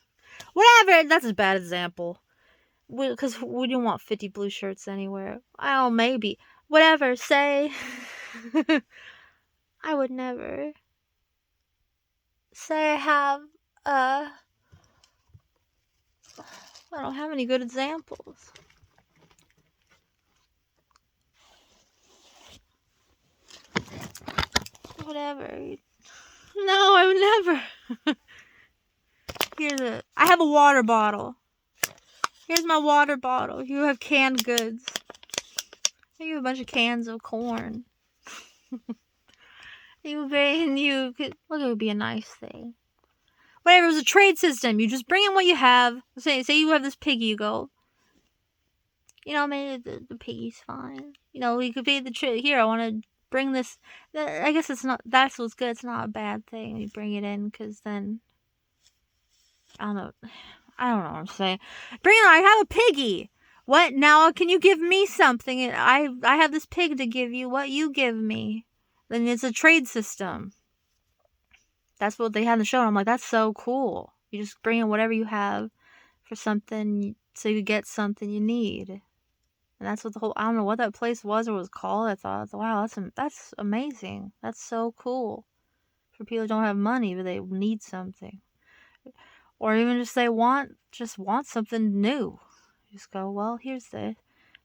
whatever. That's a bad example. Because we don't want 50 blue shirts anywhere. Oh, maybe. Whatever, say. I would never. Say I have, I don't have any good examples. Whatever. No, I would never. I have a water bottle. Here's my water bottle. You have canned goods. You have a bunch of cans of corn. You could look. It would be a nice thing. Whatever. It was a trade system. You just bring in what you have. Say you have this piggy. You go. Maybe the piggy's fine. We could be the trade. Here, I want to bring this. I guess it's not. That's what's good. It's not a bad thing. You bring it in because then I don't know. I don't know what I'm saying. Bring it on. I have a piggy. What now? Can you give me something? I have this pig to give you. What you give me? Then it's a trade system. That's what they had in the show. And I'm like, that's so cool. You just bring in whatever you have for something so you get something you need. And that's what the whole, I don't know what that place was or was called. I thought, wow, that's amazing. That's so cool. For people who don't have money, but they need something. Or even just they want something new. Just go, well, here's this.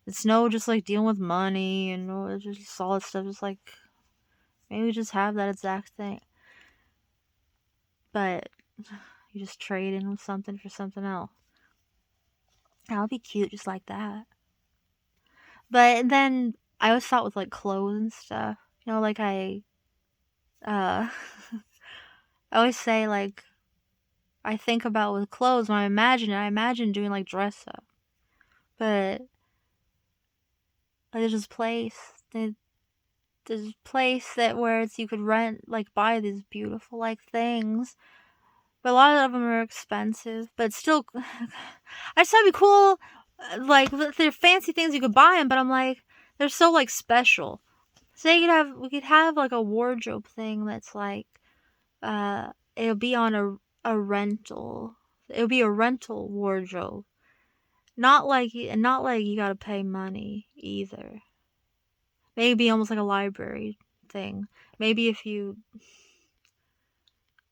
It's no just like dealing with money and just solid stuff. Just like, maybe just have that exact thing. But you just trade in something for something else. That would be cute just like that. But then I always thought with like clothes and stuff. Like I always say like I think about with clothes when I imagine doing like dress up. But there's this place that where you could rent, like buy these beautiful like things. But a lot of them are expensive, but still, I just thought it'd be cool. Like, they're fancy things you could buy them, but I'm like, they're so like special. Say we could have like a wardrobe thing that's like, it'll be on a rental. It'll be a rental wardrobe. Not like you gotta pay money either. Maybe almost like a library thing. Maybe if you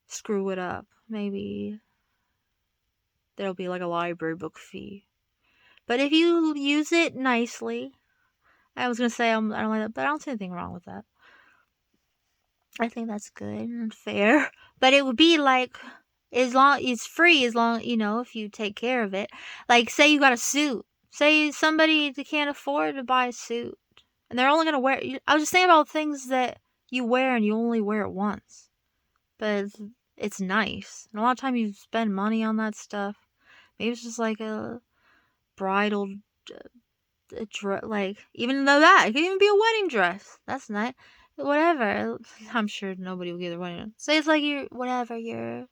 screw it up, maybe there'll be like a library book fee. But if you use it nicely, I was gonna say I don't like that, but I don't see anything wrong with that. I think that's good and fair. But it would be like, as long it's free, as long if you take care of it. Like, say you got a suit. Say somebody can't afford to buy a suit, and they're only gonna wear. I was just thinking about things that you wear and you only wear it once, but it's nice. And a lot of time you spend money on that stuff. Maybe it's just like a bridal like, even though that it could even be a wedding dress. That's nice. Whatever. I'm sure nobody will get their wedding dress. Say it's like you're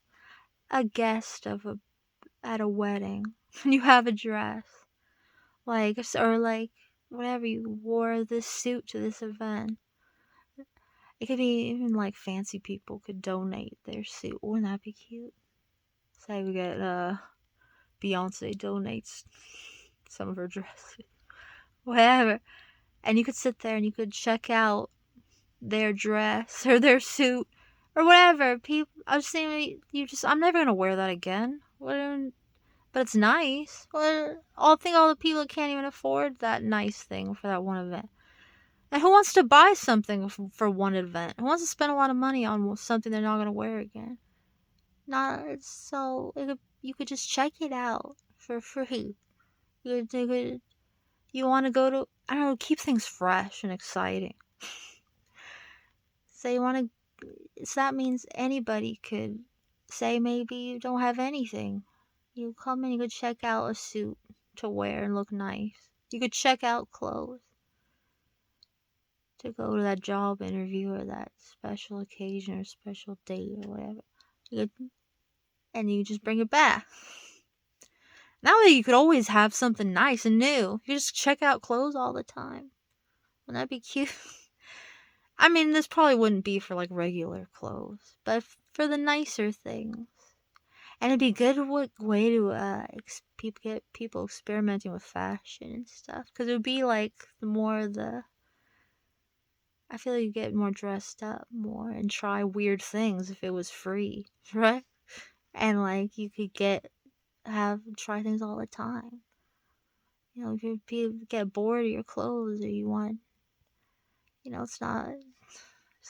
a guest at a wedding and you have a dress, like, or like whatever, you wore this suit to this event. It could be even like fancy people could donate their suit. Wouldn't that be cute? Say we get Beyonce donates some of her dresses, whatever, and you could sit there and you could check out their dress or their suit or whatever. I was saying, I'm never gonna wear that again. But it's nice. Well, I think all the people can't even afford that nice thing for that one event. And who wants to buy something for one event? Who wants to spend a lot of money on something they're not gonna wear again? You could just check it out for free. You want to go to, I don't know, keep things fresh and exciting. So that means anybody could, say maybe you don't have anything. You come in, you could check out a suit to wear and look nice. You could check out clothes to go to that job interview or that special occasion or special date or whatever. And you just bring it back. That way you could always have something nice and new. You just check out clothes all the time. Wouldn't that be cute? I mean, this probably wouldn't be for like regular clothes, but for the nicer things. And it'd be a good way to get people experimenting with fashion and stuff. Because it would be like I feel like you get more dressed up more and try weird things if it was free, right? And like you could try things all the time. If you get bored of your clothes or you want, it's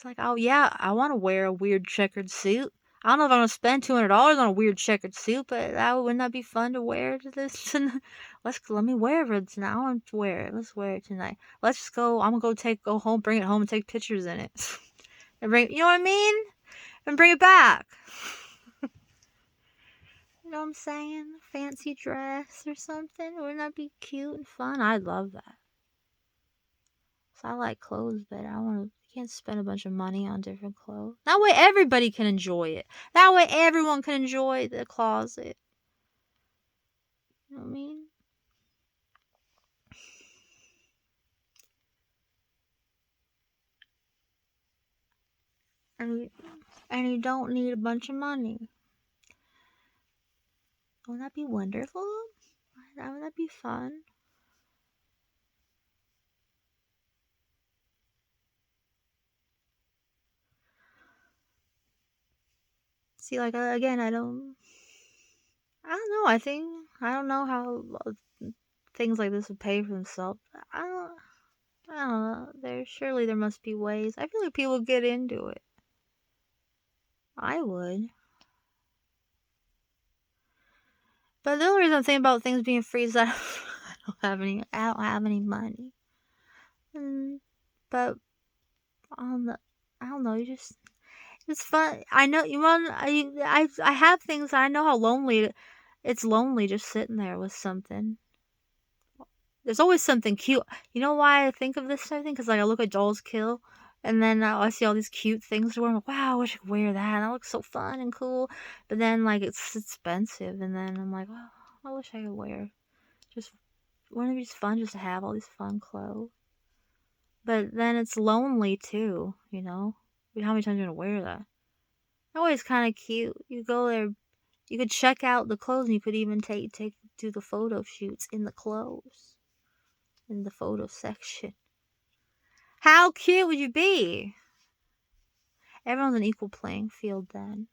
like, oh yeah, I want to wear a weird checkered suit. I don't know if I'm gonna spend $200 on a weird checkered suit, but wouldn't that be fun to wear to this? Let me wear it tonight. I want to wear it. Let's wear it tonight. Let's just go. I'm gonna go home, bring it home, and take pictures in it, and you know what I mean, and bring it back. You know what I'm saying? Fancy dress or something. Wouldn't that be cute and fun? I'd love that. So I like clothes, but I want to You can't spend a bunch of money on different clothes. That way everybody can enjoy it. That way everyone can enjoy the closet. You know what I mean? And you don't need a bunch of money. Wouldn't that be wonderful? Wouldn't that be fun? See, like, again, I don't know. I don't know how things like this would pay for themselves. I don't know. Surely there must be ways. I feel like people get into it. I would. But the only reason I'm thinking about things being free is that I don't have any money. But I don't know. It's fun. I know you want. I have things. I know how lonely. It's lonely just sitting there with something. There's always something cute. You know why I think of this type of thing? Because like I look at Dolls Kill, and then I see all these cute things to wear. I'm like, wow, I wish I could wear that. That looks so fun and cool. But then like it's expensive, and then I'm like, oh, I wish I could wear. Wouldn't it be just fun just to have all these fun clothes? But then it's lonely too, you know? How many times are you gonna wear that? That way it's kind of cute. You go there, you could check out the clothes, and you could even do the photo shoots in the clothes. In the photo section. How cute would you be? Everyone's an equal playing field then.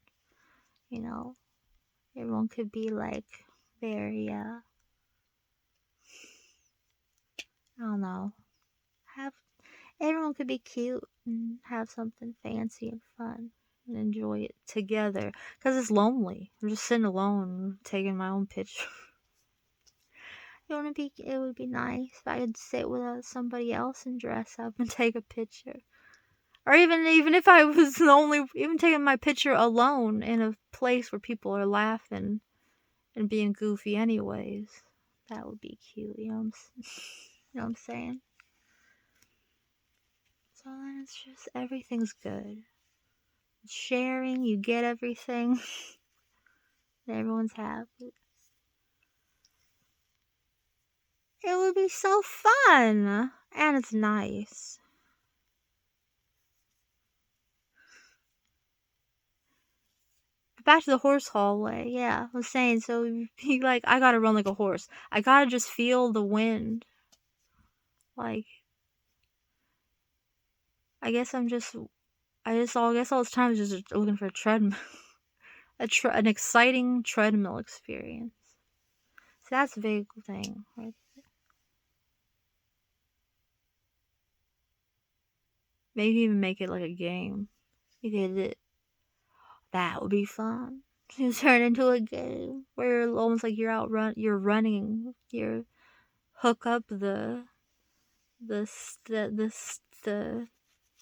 You know? Everyone could be like very, I don't know. Everyone could be cute and have something fancy and fun and enjoy it together. Because it's lonely. I'm just sitting alone taking my own picture. It would be nice if I could sit with somebody else and dress up and take a picture. Or even if I was even taking my picture alone in a place where people are laughing and being goofy anyways. That would be cute, you know what I'm saying? So then it's just, everything's good. Sharing, you get everything. Everyone's happy. It would be so fun. And it's nice. Back to the horse hallway. Yeah, I was saying, so I gotta run like a horse. I gotta just feel the wind. Like, I guess all this time is just looking for a treadmill. An exciting treadmill experience. So that's a big thing, right? Maybe even make it like a game. That would be fun. You turn into a game where you're almost like you're running. You hook up the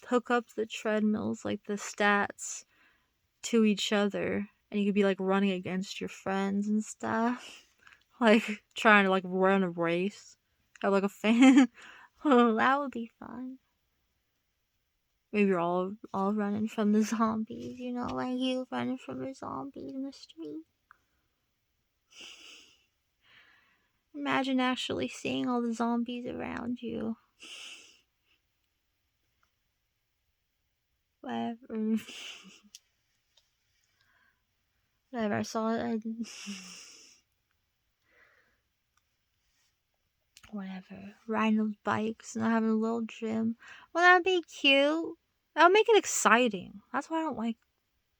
hook up the treadmills, like the stats, to each other, and you could be like running against your friends and stuff, like trying to like run a race. Have like a fan. Oh, that would be fun. Maybe you're all running from the zombies, you know, like you running from the zombies in the street. Imagine actually seeing all the zombies around you. Whatever. Whatever, I saw it. Whatever. Riding those bikes and having a little gym. Well, that'd be cute. That'll make it exciting. That's why I don't like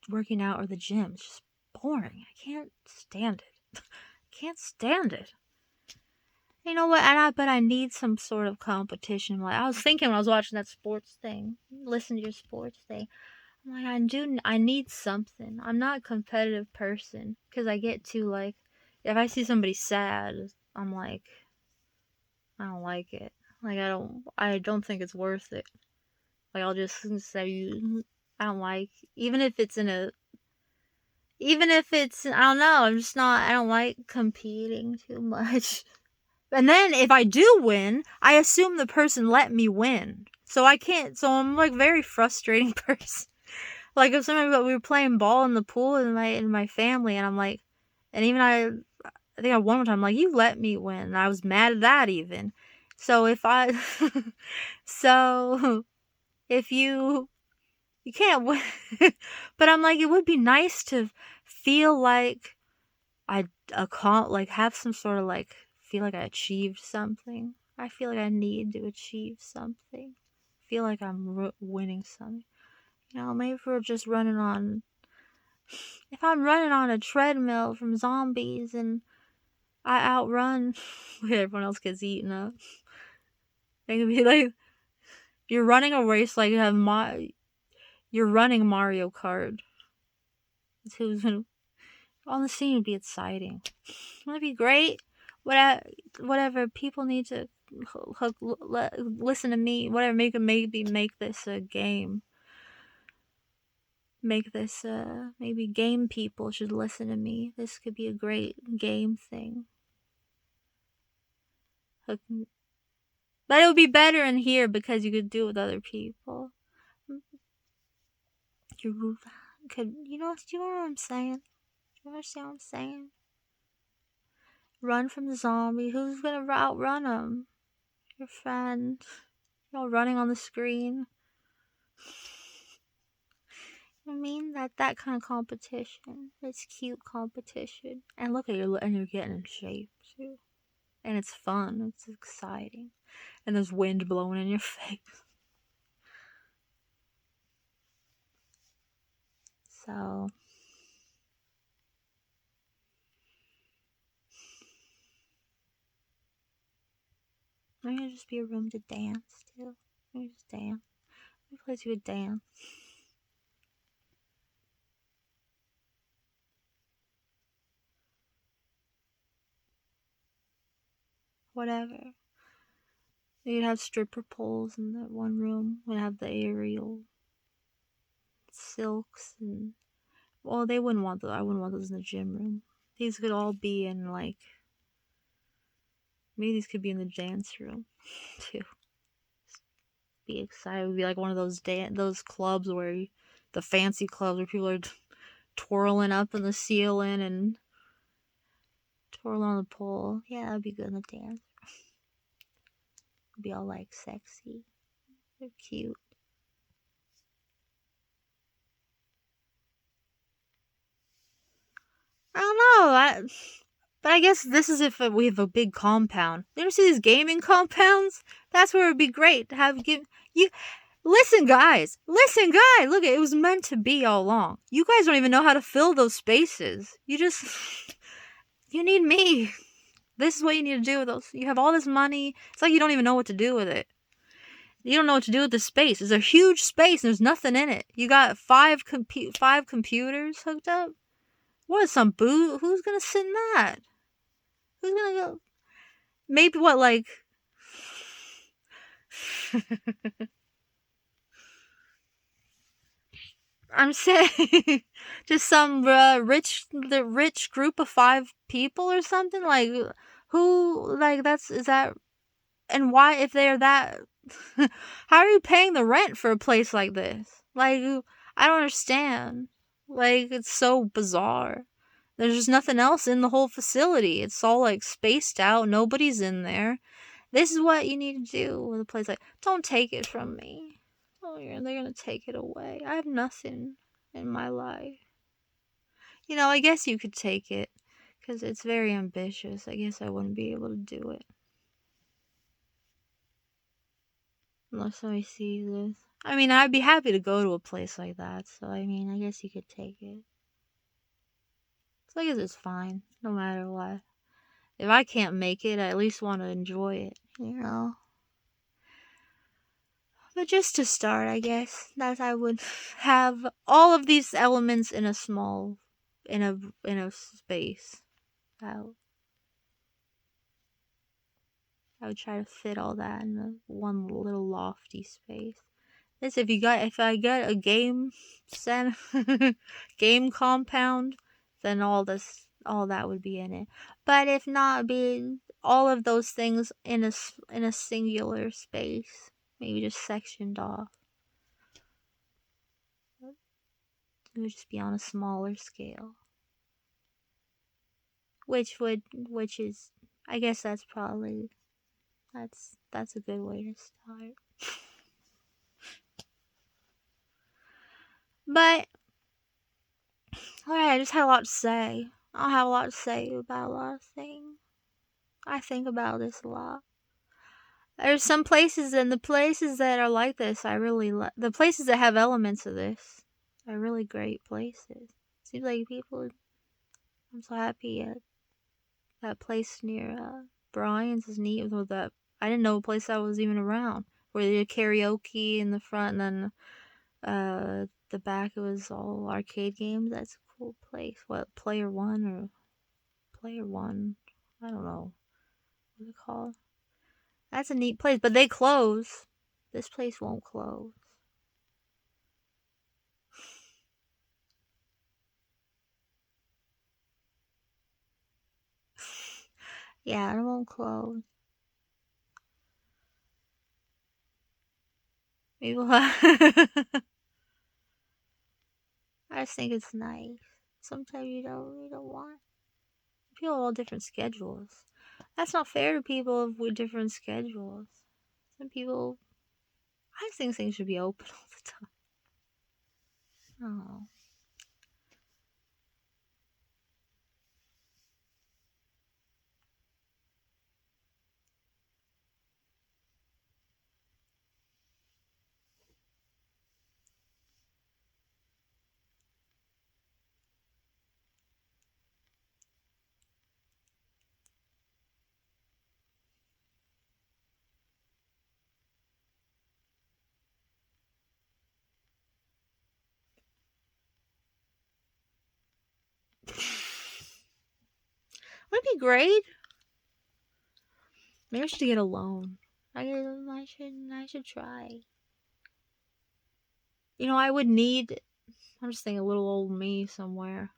working out or the gym. It's just boring. I can't stand it. Can't stand it. You know what? But I need some sort of competition. Like I was thinking when I was watching that sports thing, listen to your sports thing. I'm like, I need something. I'm not a competitive person because I get too like, if I see somebody sad, I'm like, I don't like it. Like I don't think it's worth it. Like I'll just say I don't like, even if it's I don't know, I don't like competing too much. And then if I do win, I assume the person let me win. So I can't. So I'm like very frustrating person. Like if we were playing ball in the pool in my family, and I'm like, and even I think I one more time, I'm like, you let me win. And I was mad at that even. So if I, so if you can't win, but I'm like, it would be nice to feel like I like have some sort of like feel like I achieved something. I feel like I need to achieve something. Feel like I'm winning something. You know, maybe if we're just running on. If I'm running on a treadmill from zombies and I outrun, everyone else gets eaten up. It could be like you're running a race like you have you're running Mario Kart. It's who's gonna on the scene would be exciting. Wouldn't it be great? Whatever people need to listen to me. Whatever maybe make this a game. Make this maybe game people should listen to me. This could be a great game thing. But it would be better in here because you could do it with other people. You could, do you know what I'm saying? Do you understand what I'm saying? Run from the zombie. Who's gonna outrun them? Your friend. You're all running on the screen. I mean that kind of competition. It's cute competition. And look at you, and you're getting in shape too. And it's fun. It's exciting. And there's wind blowing in your face. So maybe it'll just be a room to dance too. Maybe just dance. Maybe a place you would dance. Whatever. You'd have stripper poles in that one room. We'd have the aerial silks and well, they wouldn't want those. I wouldn't want those in the gym room. These could all be in like maybe these could be in the dance room too. Be excited. It would be like one of those clubs where the fancy clubs where people are twirling up in the ceiling and twirling on the pole. Yeah, that'd be good in the dance. It'd be all like sexy. They're cute. I don't know. But I guess this is if we have a big compound. You ever see these gaming compounds? That's where it'd be great to have you. Listen, guys. Look, it was meant to be all along. You guys don't even know how to fill those spaces. You need me. This is what you need to do with those. You have all this money. It's like you don't even know what to do with it. You don't know what to do with the space. It's a huge space and there's nothing in it. You got five computers hooked up. What is some boo? Who's gonna sit in that? Who's gonna go? Maybe what like? I'm saying, just some the rich group of 5 people or something. Like who? Like is that? And why if they're that? How are you paying the rent for a place like this? Like I don't understand. Like it's so bizarre. There's just nothing else in the whole facility. It's all like spaced out. Nobody's in there. This is what you need to do with a place like. Don't take it from me. Oh, they're gonna take it away. I have nothing in my life. You know, I guess you could take it because it's very ambitious. I guess I wouldn't be able to do it unless somebody sees this. I mean, I'd be happy to go to a place like that. So I mean, I guess you could take it. So I guess it's fine, no matter what. If I can't make it, I at least want to enjoy it, you know? But just to start, I guess, that I would have all of these elements in a small, in a space. I would try to fit all that in one little lofty space. This, if I get a game game compound, then all that would be in it. But if not, be all of those things in a singular space. maybe just sectioned off. It would just be on a smaller scale. Which is, I guess that's probably, that's a good way to start. But, alright, I just had a lot to say. I'll have a lot to say about a lot of things. I think about this a lot. There's some places, and the places that are like this, I really like. The places that have elements of this are really great places. Seems like people, I'm so happy at that place near Brian's is neat with that. I didn't know a place that was even around, where they did karaoke in the front, and then the back it was all arcade games. That's a cool place. What, Player One? I don't know what it's called. That's a neat place, but they close. This place won't close. Yeah, it won't close. Maybe we'll I just think it's nice. Sometimes you don't want. People have all different schedules. That's not fair to people with different schedules. Some people, I just think things should be open all the time. Oh. Would it be great? Maybe I should get a loan. I should try. You know, I would need. I'm just thinking a little old me somewhere.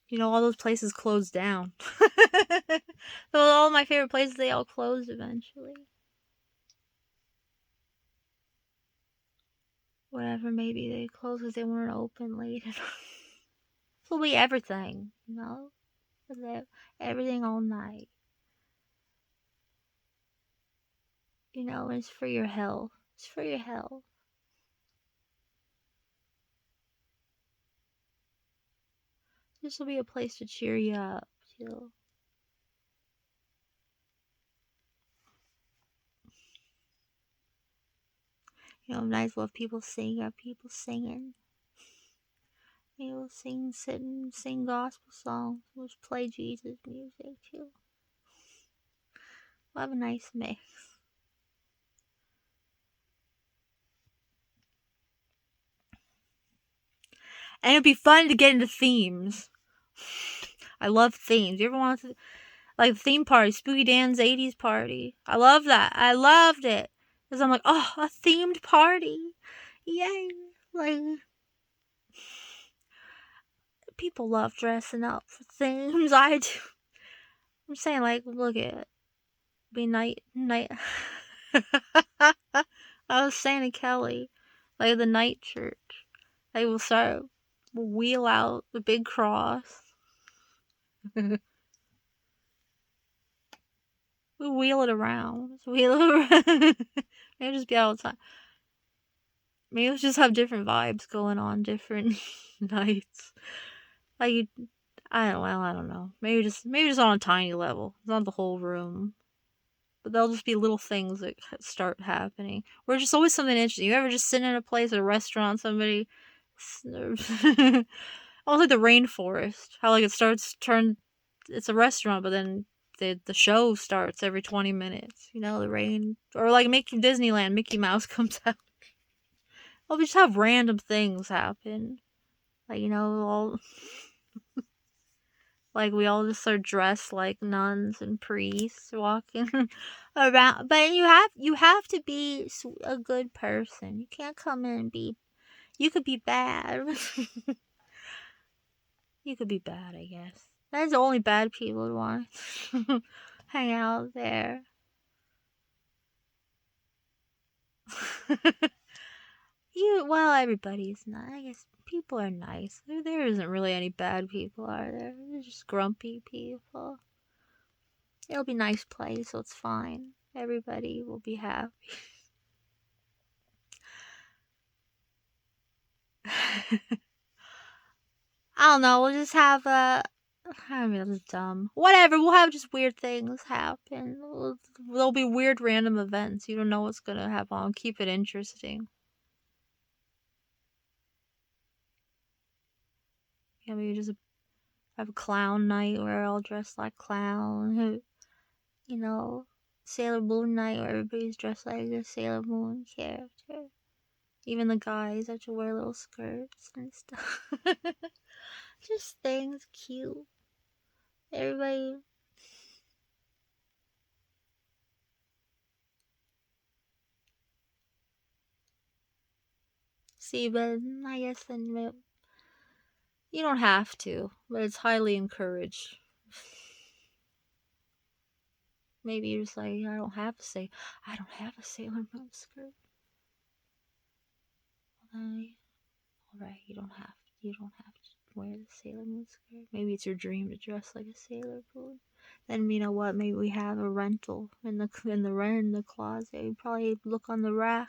You know, all those places closed down. All my favorite places, they all closed eventually. Whatever, maybe they closed because they weren't open late enough. This will be everything, you know? Everything all night. You know, it's for your health. It's for your health. This will be a place to cheer you up, too. You know, nice love people sing, people singing. People sing gospel songs, which play Jesus music, too. We'll have a nice mix. And it'd be fun to get into themes. I love themes. You ever want to, like, theme party, Spooky Dan's 80s party? I love that. I loved it. Because I'm like, oh, a themed party. Yay. Like, people love dressing up for themes. I do. I'm saying, like, look at it. Be night. I was saying to Kelly, like, the night church. They will wheel out the big cross. We wheel it around. Maybe just be all the time. Maybe let's just have different vibes going on different nights. Like, I don't know. Maybe just on a tiny level. Not the whole room. But there'll just be little things that start happening. Where just always something interesting. You ever just sit in a place, a restaurant, somebody almost like the rainforest. How like it's a restaurant, but then the show starts every 20 minutes. You know, the rain, or like Disneyland, Mickey Mouse comes out. Well, we just have random things happen. Like, you know, Like we all just are dressed like nuns and priests walking around. But you have to be a good person. You can't come in and be. You could be bad. You could be bad, I guess. That's the only bad people would want to hang out there. Well, everybody's nice. I guess people are nice. There isn't really any bad people, are there? They're just grumpy people. It'll be a nice place, so it's fine. Everybody will be happy. I don't know. We'll just have I mean, that's dumb. Whatever. We'll have just weird things happen. There'll be weird random events. You don't know what's gonna happen. I'll keep it interesting. Yeah, maybe just have a clown night where we're all dressed like clown. You know, Sailor Moon night where everybody's dressed like a Sailor Moon character. Even the guys have to wear little skirts and stuff. Just things cute. Everybody. See, but I guess then you don't have to, but it's highly encouraged. Maybe you're just like, I don't have a Sailor Moon skirt. Alright, you don't have to wear the Sailor Moon skirt. Maybe it's your dream to dress like a Sailor Moon. Then you know what? Maybe we have a rental in the closet. You probably look on the rack.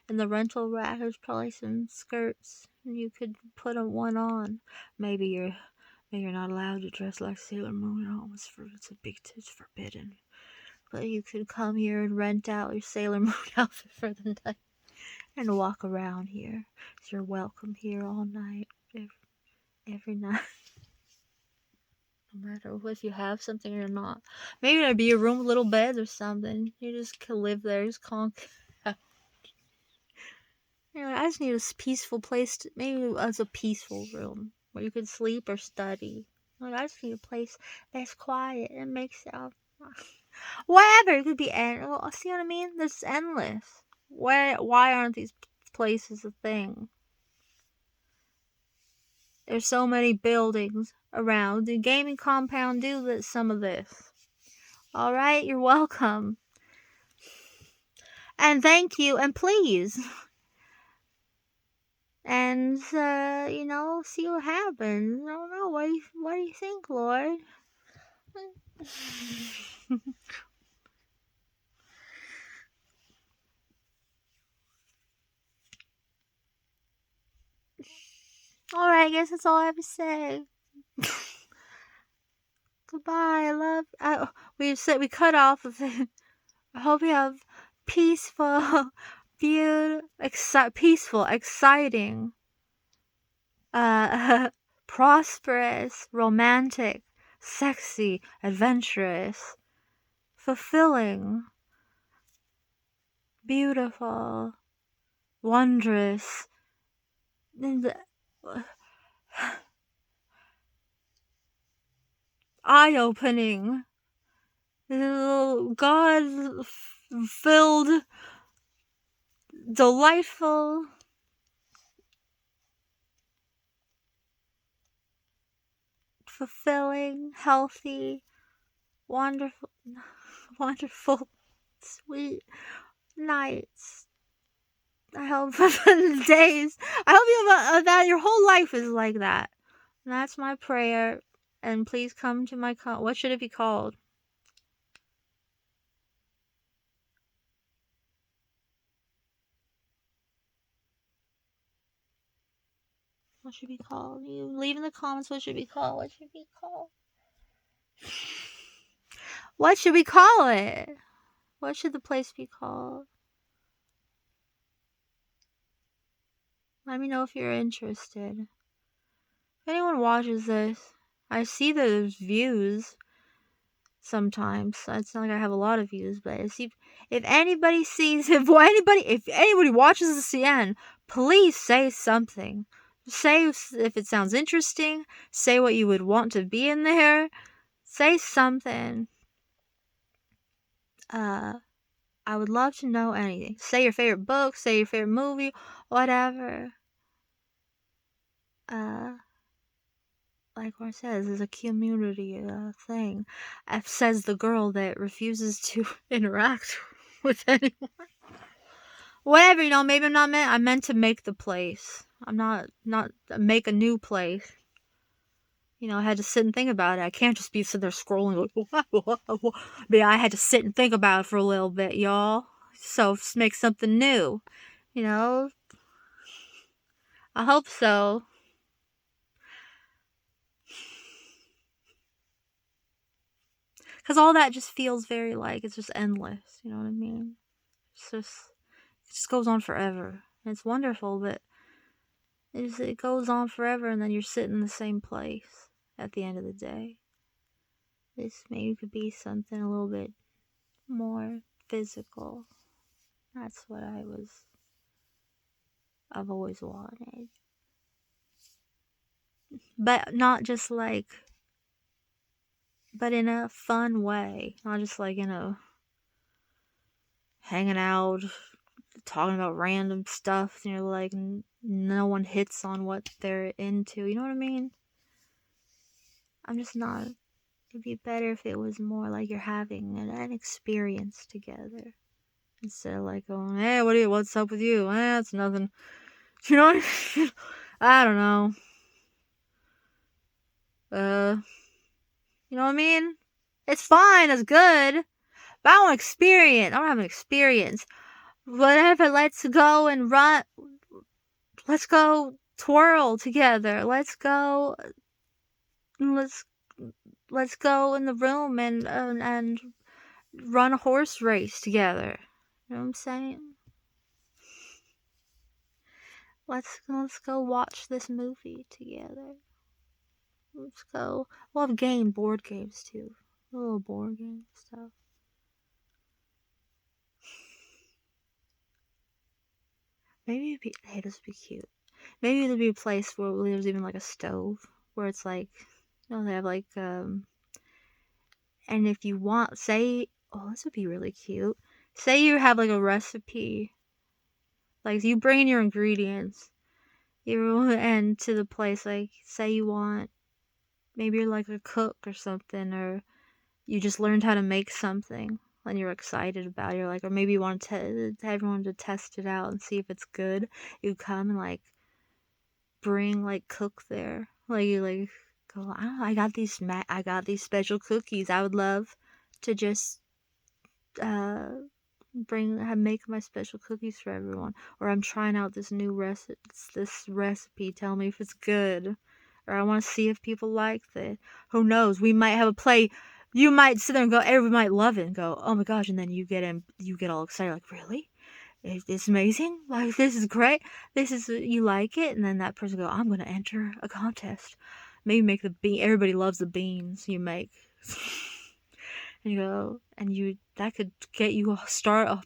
In the rental rack, there's probably some skirts, and you could put one on. Maybe you're not allowed to dress like Sailor Moon. It's forbidden. But you could come here and rent out your Sailor Moon outfit for the night and walk around here. So you're welcome here all night, every night. No matter if you have something or not. Maybe there'd be a room with little beds or something. You just could live there, just conk. I just need a peaceful place. Maybe it's a peaceful room where you could sleep or study. I just need a place that's quiet and makes whatever. It could be see what I mean? This is endless. Why aren't these places a thing? There's so many buildings around. The gaming compound do some of this. Alright, you're welcome. And thank you, and please. And, see what happens. I don't know, what do you think, Lord? Alright, I guess that's all I have to say. Goodbye, we cut off of it. I hope you have peaceful, peaceful, exciting, prosperous, romantic, sexy, adventurous, fulfilling, beautiful, wondrous, eye-opening, God-filled, delightful, fulfilling, healthy, wonderful, sweet nights. I hope days. I hope you have that your whole life is like that. And that's my prayer. And please come to my what should it be called? What should it be called? You leave in the comments what should it be called. What should it be called? What should we call it? What should the place be called? Let me know if you're interested. If anyone watches this, I see that there's views sometimes. It's not like I have a lot of views, but if anybody watches this again, please say something. Say if it sounds interesting. Say what you would want to be in there. Say something. I would love to know anything. Say your favorite book, say your favorite movie, whatever. Like what I said, this is a community thing. Says the girl that refuses to interact with anyone. Whatever, maybe I meant to make the place. I'm not make a new place. I had to sit and think about it. I can't just be sitting there scrolling like, but I had to sit and think about it for a little bit, y'all. So make something new. I hope so. Because all that just feels very it's just endless. You know what I mean? It just goes on forever. And it's wonderful, but it goes on forever, and then you're sitting in the same place at the end of the day. This maybe could be something a little bit more physical. That's what I've always wanted. But not just but in a fun way. Not just hanging out, talking about random stuff, no one hits on what they're into, you know what I mean? I'm just not. It'd be better if it was more like you're having an experience together. Instead of going, hey, what's up with you? It's nothing. You know what I mean? I don't know. You know what I mean? It's fine, it's good. But I don't experience. I don't have an experience. Whatever, let's go and run. Let's go twirl together. Let's go in the room and run a horse race together. You know what I'm saying? Let's go watch this movie together. Let's go. We'll have board games too. A little board game stuff. Maybe hey, this would be cute. Maybe there'd be a place where there's even a stove where it's they have and if you want, this would be really cute. Say you have a recipe, you bring your ingredients, and to the place, say you want, maybe you're a cook or something, or you just learned how to make something and you're excited about it, or maybe you want everyone to test it out and see if it's good. You come and bring cook there, you go, I got these special cookies. I would love to just make my special cookies for everyone, or I'm trying out this new recipe. Tell me if it's good, or I want to see if people like it. Who knows? We might have a play. You might sit there and go, everyone might love it and go, oh my gosh, and then you get all excited, really? It's amazing. This is great. You like it, and then that person go, I'm gonna enter a contest. Maybe make everybody loves the beans you make. And you go, and that could get you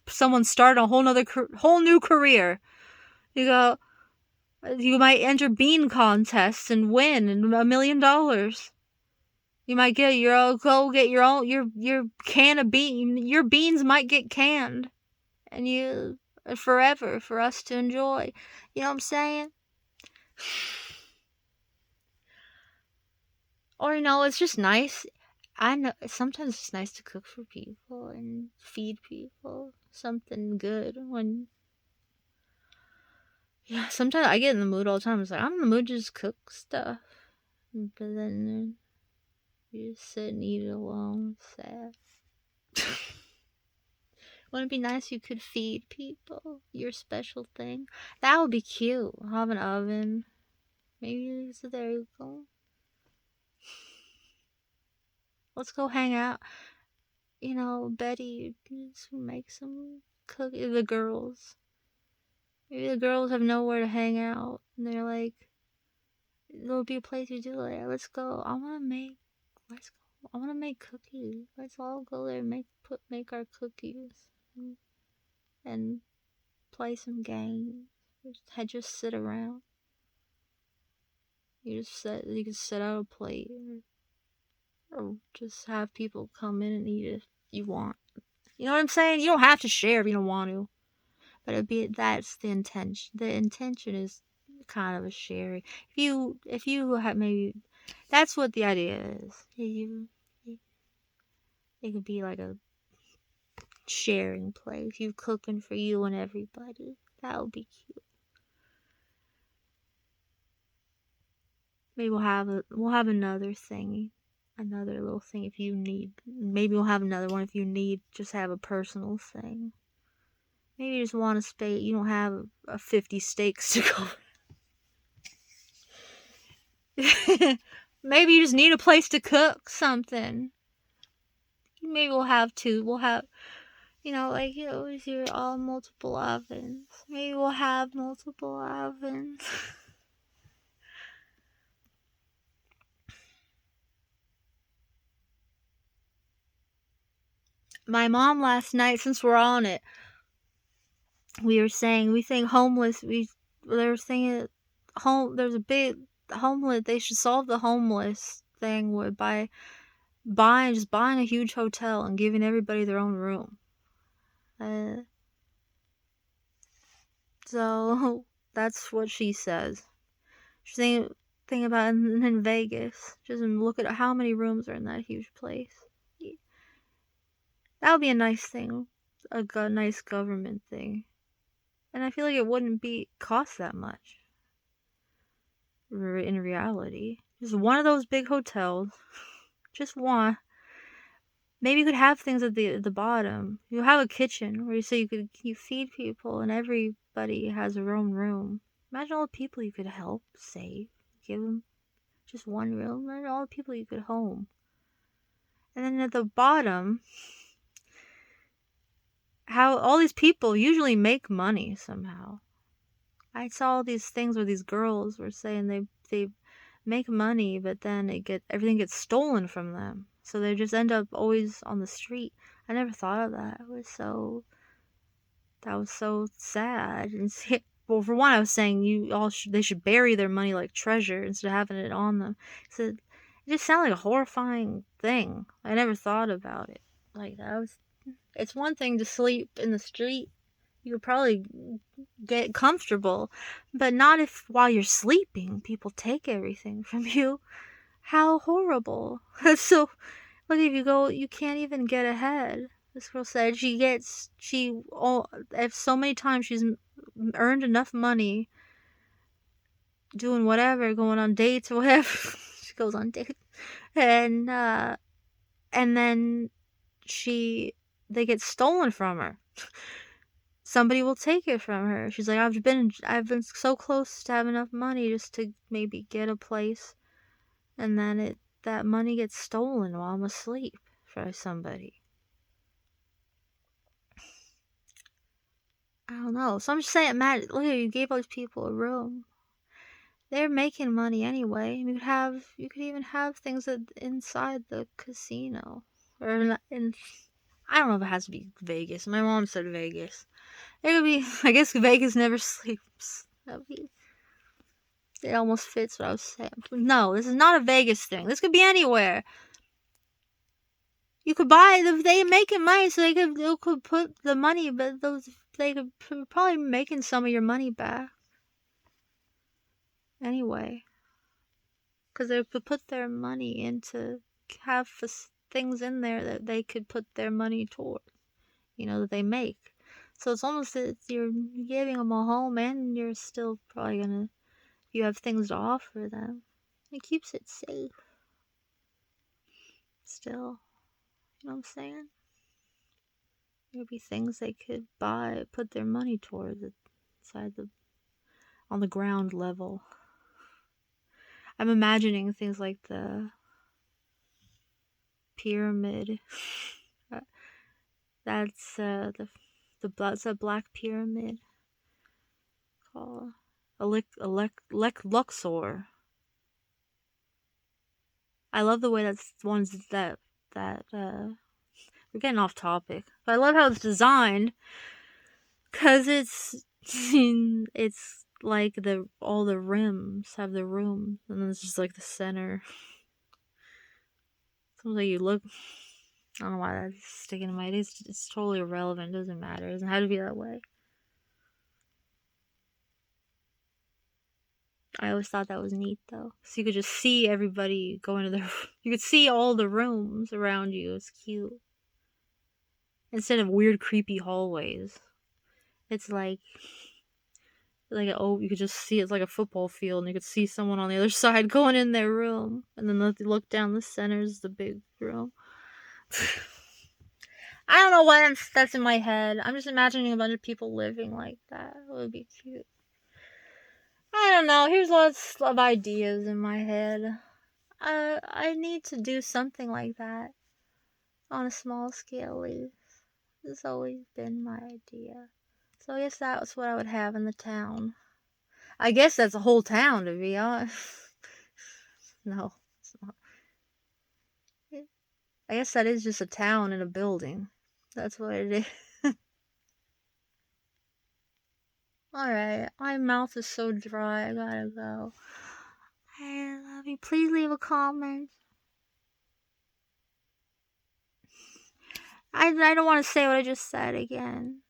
someone start a whole new career. You go, you might enter bean contests and win $1 million. You might get go get your own your can of bean. Your beans might get canned, and forever for us to enjoy. You know what I'm saying? Or it's just nice. I know sometimes it's nice to cook for people and feed people something good sometimes I get in the mood all the time. It's I'm in the mood to just cook stuff. But then you just sit and eat it alone. Sad. Wouldn't it be nice if you could feed people your special thing? That would be cute. Have an oven. Maybe, so there you go. Let's go hang out. Betty, just make some cookies. The girls. Maybe the girls have nowhere to hang out. And they're there'll be a place you do let's go. I want to make cookies. Let's all go there and make our cookies. And play some games. Just sit around. You can set out a plate, or just have people come in and eat it if you want. You know what I'm saying? You don't have to share if you don't want to. But that's the intention. The intention is kind of a sharing. If you have maybe, that's what the idea is. It could be like a sharing place. You cooking for you and everybody. That would be cute. Maybe we'll have another thing, another little thing if you need. Maybe we'll have another one if you need. Just have a personal thing. Maybe you just want a steak. You don't have 50 steaks to go. Maybe you just need a place to cook something. Maybe we'll have two. We'll have, like, with your all multiple ovens. Maybe we'll have multiple ovens. My mom last night, since we're on it, we think homeless. They were saying there's a big homeless. They should solve the homeless thing by buying a huge hotel and giving everybody their own room. So that's what she says. She's thinking about in Vegas. Just look at how many rooms are in that huge place. That would be a nice thing, a nice government thing. And I feel like it wouldn't cost that much. In reality, just one of those big hotels, just one. Maybe you could have things at the bottom. You have a kitchen where you feed people and everybody has their own room. Imagine all the people you could help, save, give them just one room. Imagine all the people you could home. And then at the bottom, how all these people usually make money somehow. I saw all these things where these girls were saying they make money, but then everything gets stolen from them. So they just end up always on the street. I never thought of that. That was so sad. And well, for one, I was saying they should bury their money like treasure instead of having it on them. So it just sounded like a horrifying thing. I never thought about it like that. It's one thing to sleep in the street. You could probably get comfortable, but not if while you're sleeping people take everything from you. How horrible. So look, you can't even get ahead. This girl said if so many times she's earned enough money doing whatever, going on dates or whatever. She goes on dates, and then they get stolen from her. Somebody will take it from her. She's like, I've been so close to having enough money just to maybe get a place, and then that money gets stolen while I'm asleep by somebody. I don't know. So I'm just saying, Matt, look, you gave all these people a room. They're making money anyway. You could even have things inside the casino, or in. I don't know if it has to be Vegas. My mom said Vegas. It could be. I guess Vegas never sleeps. It almost fits what I was saying. No, this is not a Vegas thing. This could be anywhere. You could buy. They making money, so they could put the money, but they could probably making some of your money back. Anyway, because they could put their money into have things in there that they could put their money toward, that they make. So it's almost you're giving them a home, and you're still probably you have things to offer them. It keeps it safe. Still, you know what I'm saying? There'd be things they could buy, put their money towards on the ground level. I'm imagining things like the pyramid. That's a black pyramid called Luxor. I love the way that's ones that we're getting off topic, but I love how it's designed, cause it's like all the rims have the rooms, and then it's just like the center. Sounds like you look. I don't know why that's sticking in my head. It's totally irrelevant. It doesn't matter. It doesn't have to be that way. I always thought that was neat though. So you could just see everybody go into their. You could see all the rooms around you. It's cute. Instead of weird, creepy hallways, it's like you could just see it's like a football field, and you could see someone on the other side going in their room, and then look down the center is the big room. I don't know why that's in my head. I'm just imagining a bunch of people living like that. It would be cute. I don't know. Here's lots of ideas in my head. I need to do something like that on a small scale. At least. It's always been my idea. So I guess that's what I would have in the town. I guess that's a whole town, to be honest. No, it's not. I guess that is just a town in a building. That's what it is. Alright, my mouth is so dry, I gotta go. I love you. Please leave a comment. I don't want to say what I just said again.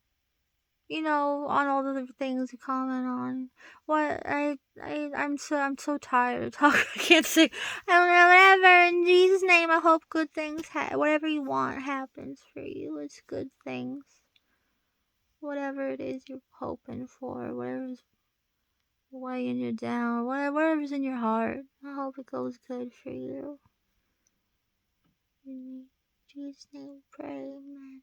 You know, on all the things you comment on. What I'm so tired of talking. I can't say. I don't know. Whatever. In Jesus' name, I hope good things. Whatever you want happens for you. It's good things. Whatever it is you're hoping for, whatever's weighing you down, whatever's in your heart. I hope it goes good for you. In Jesus' name, pray, amen.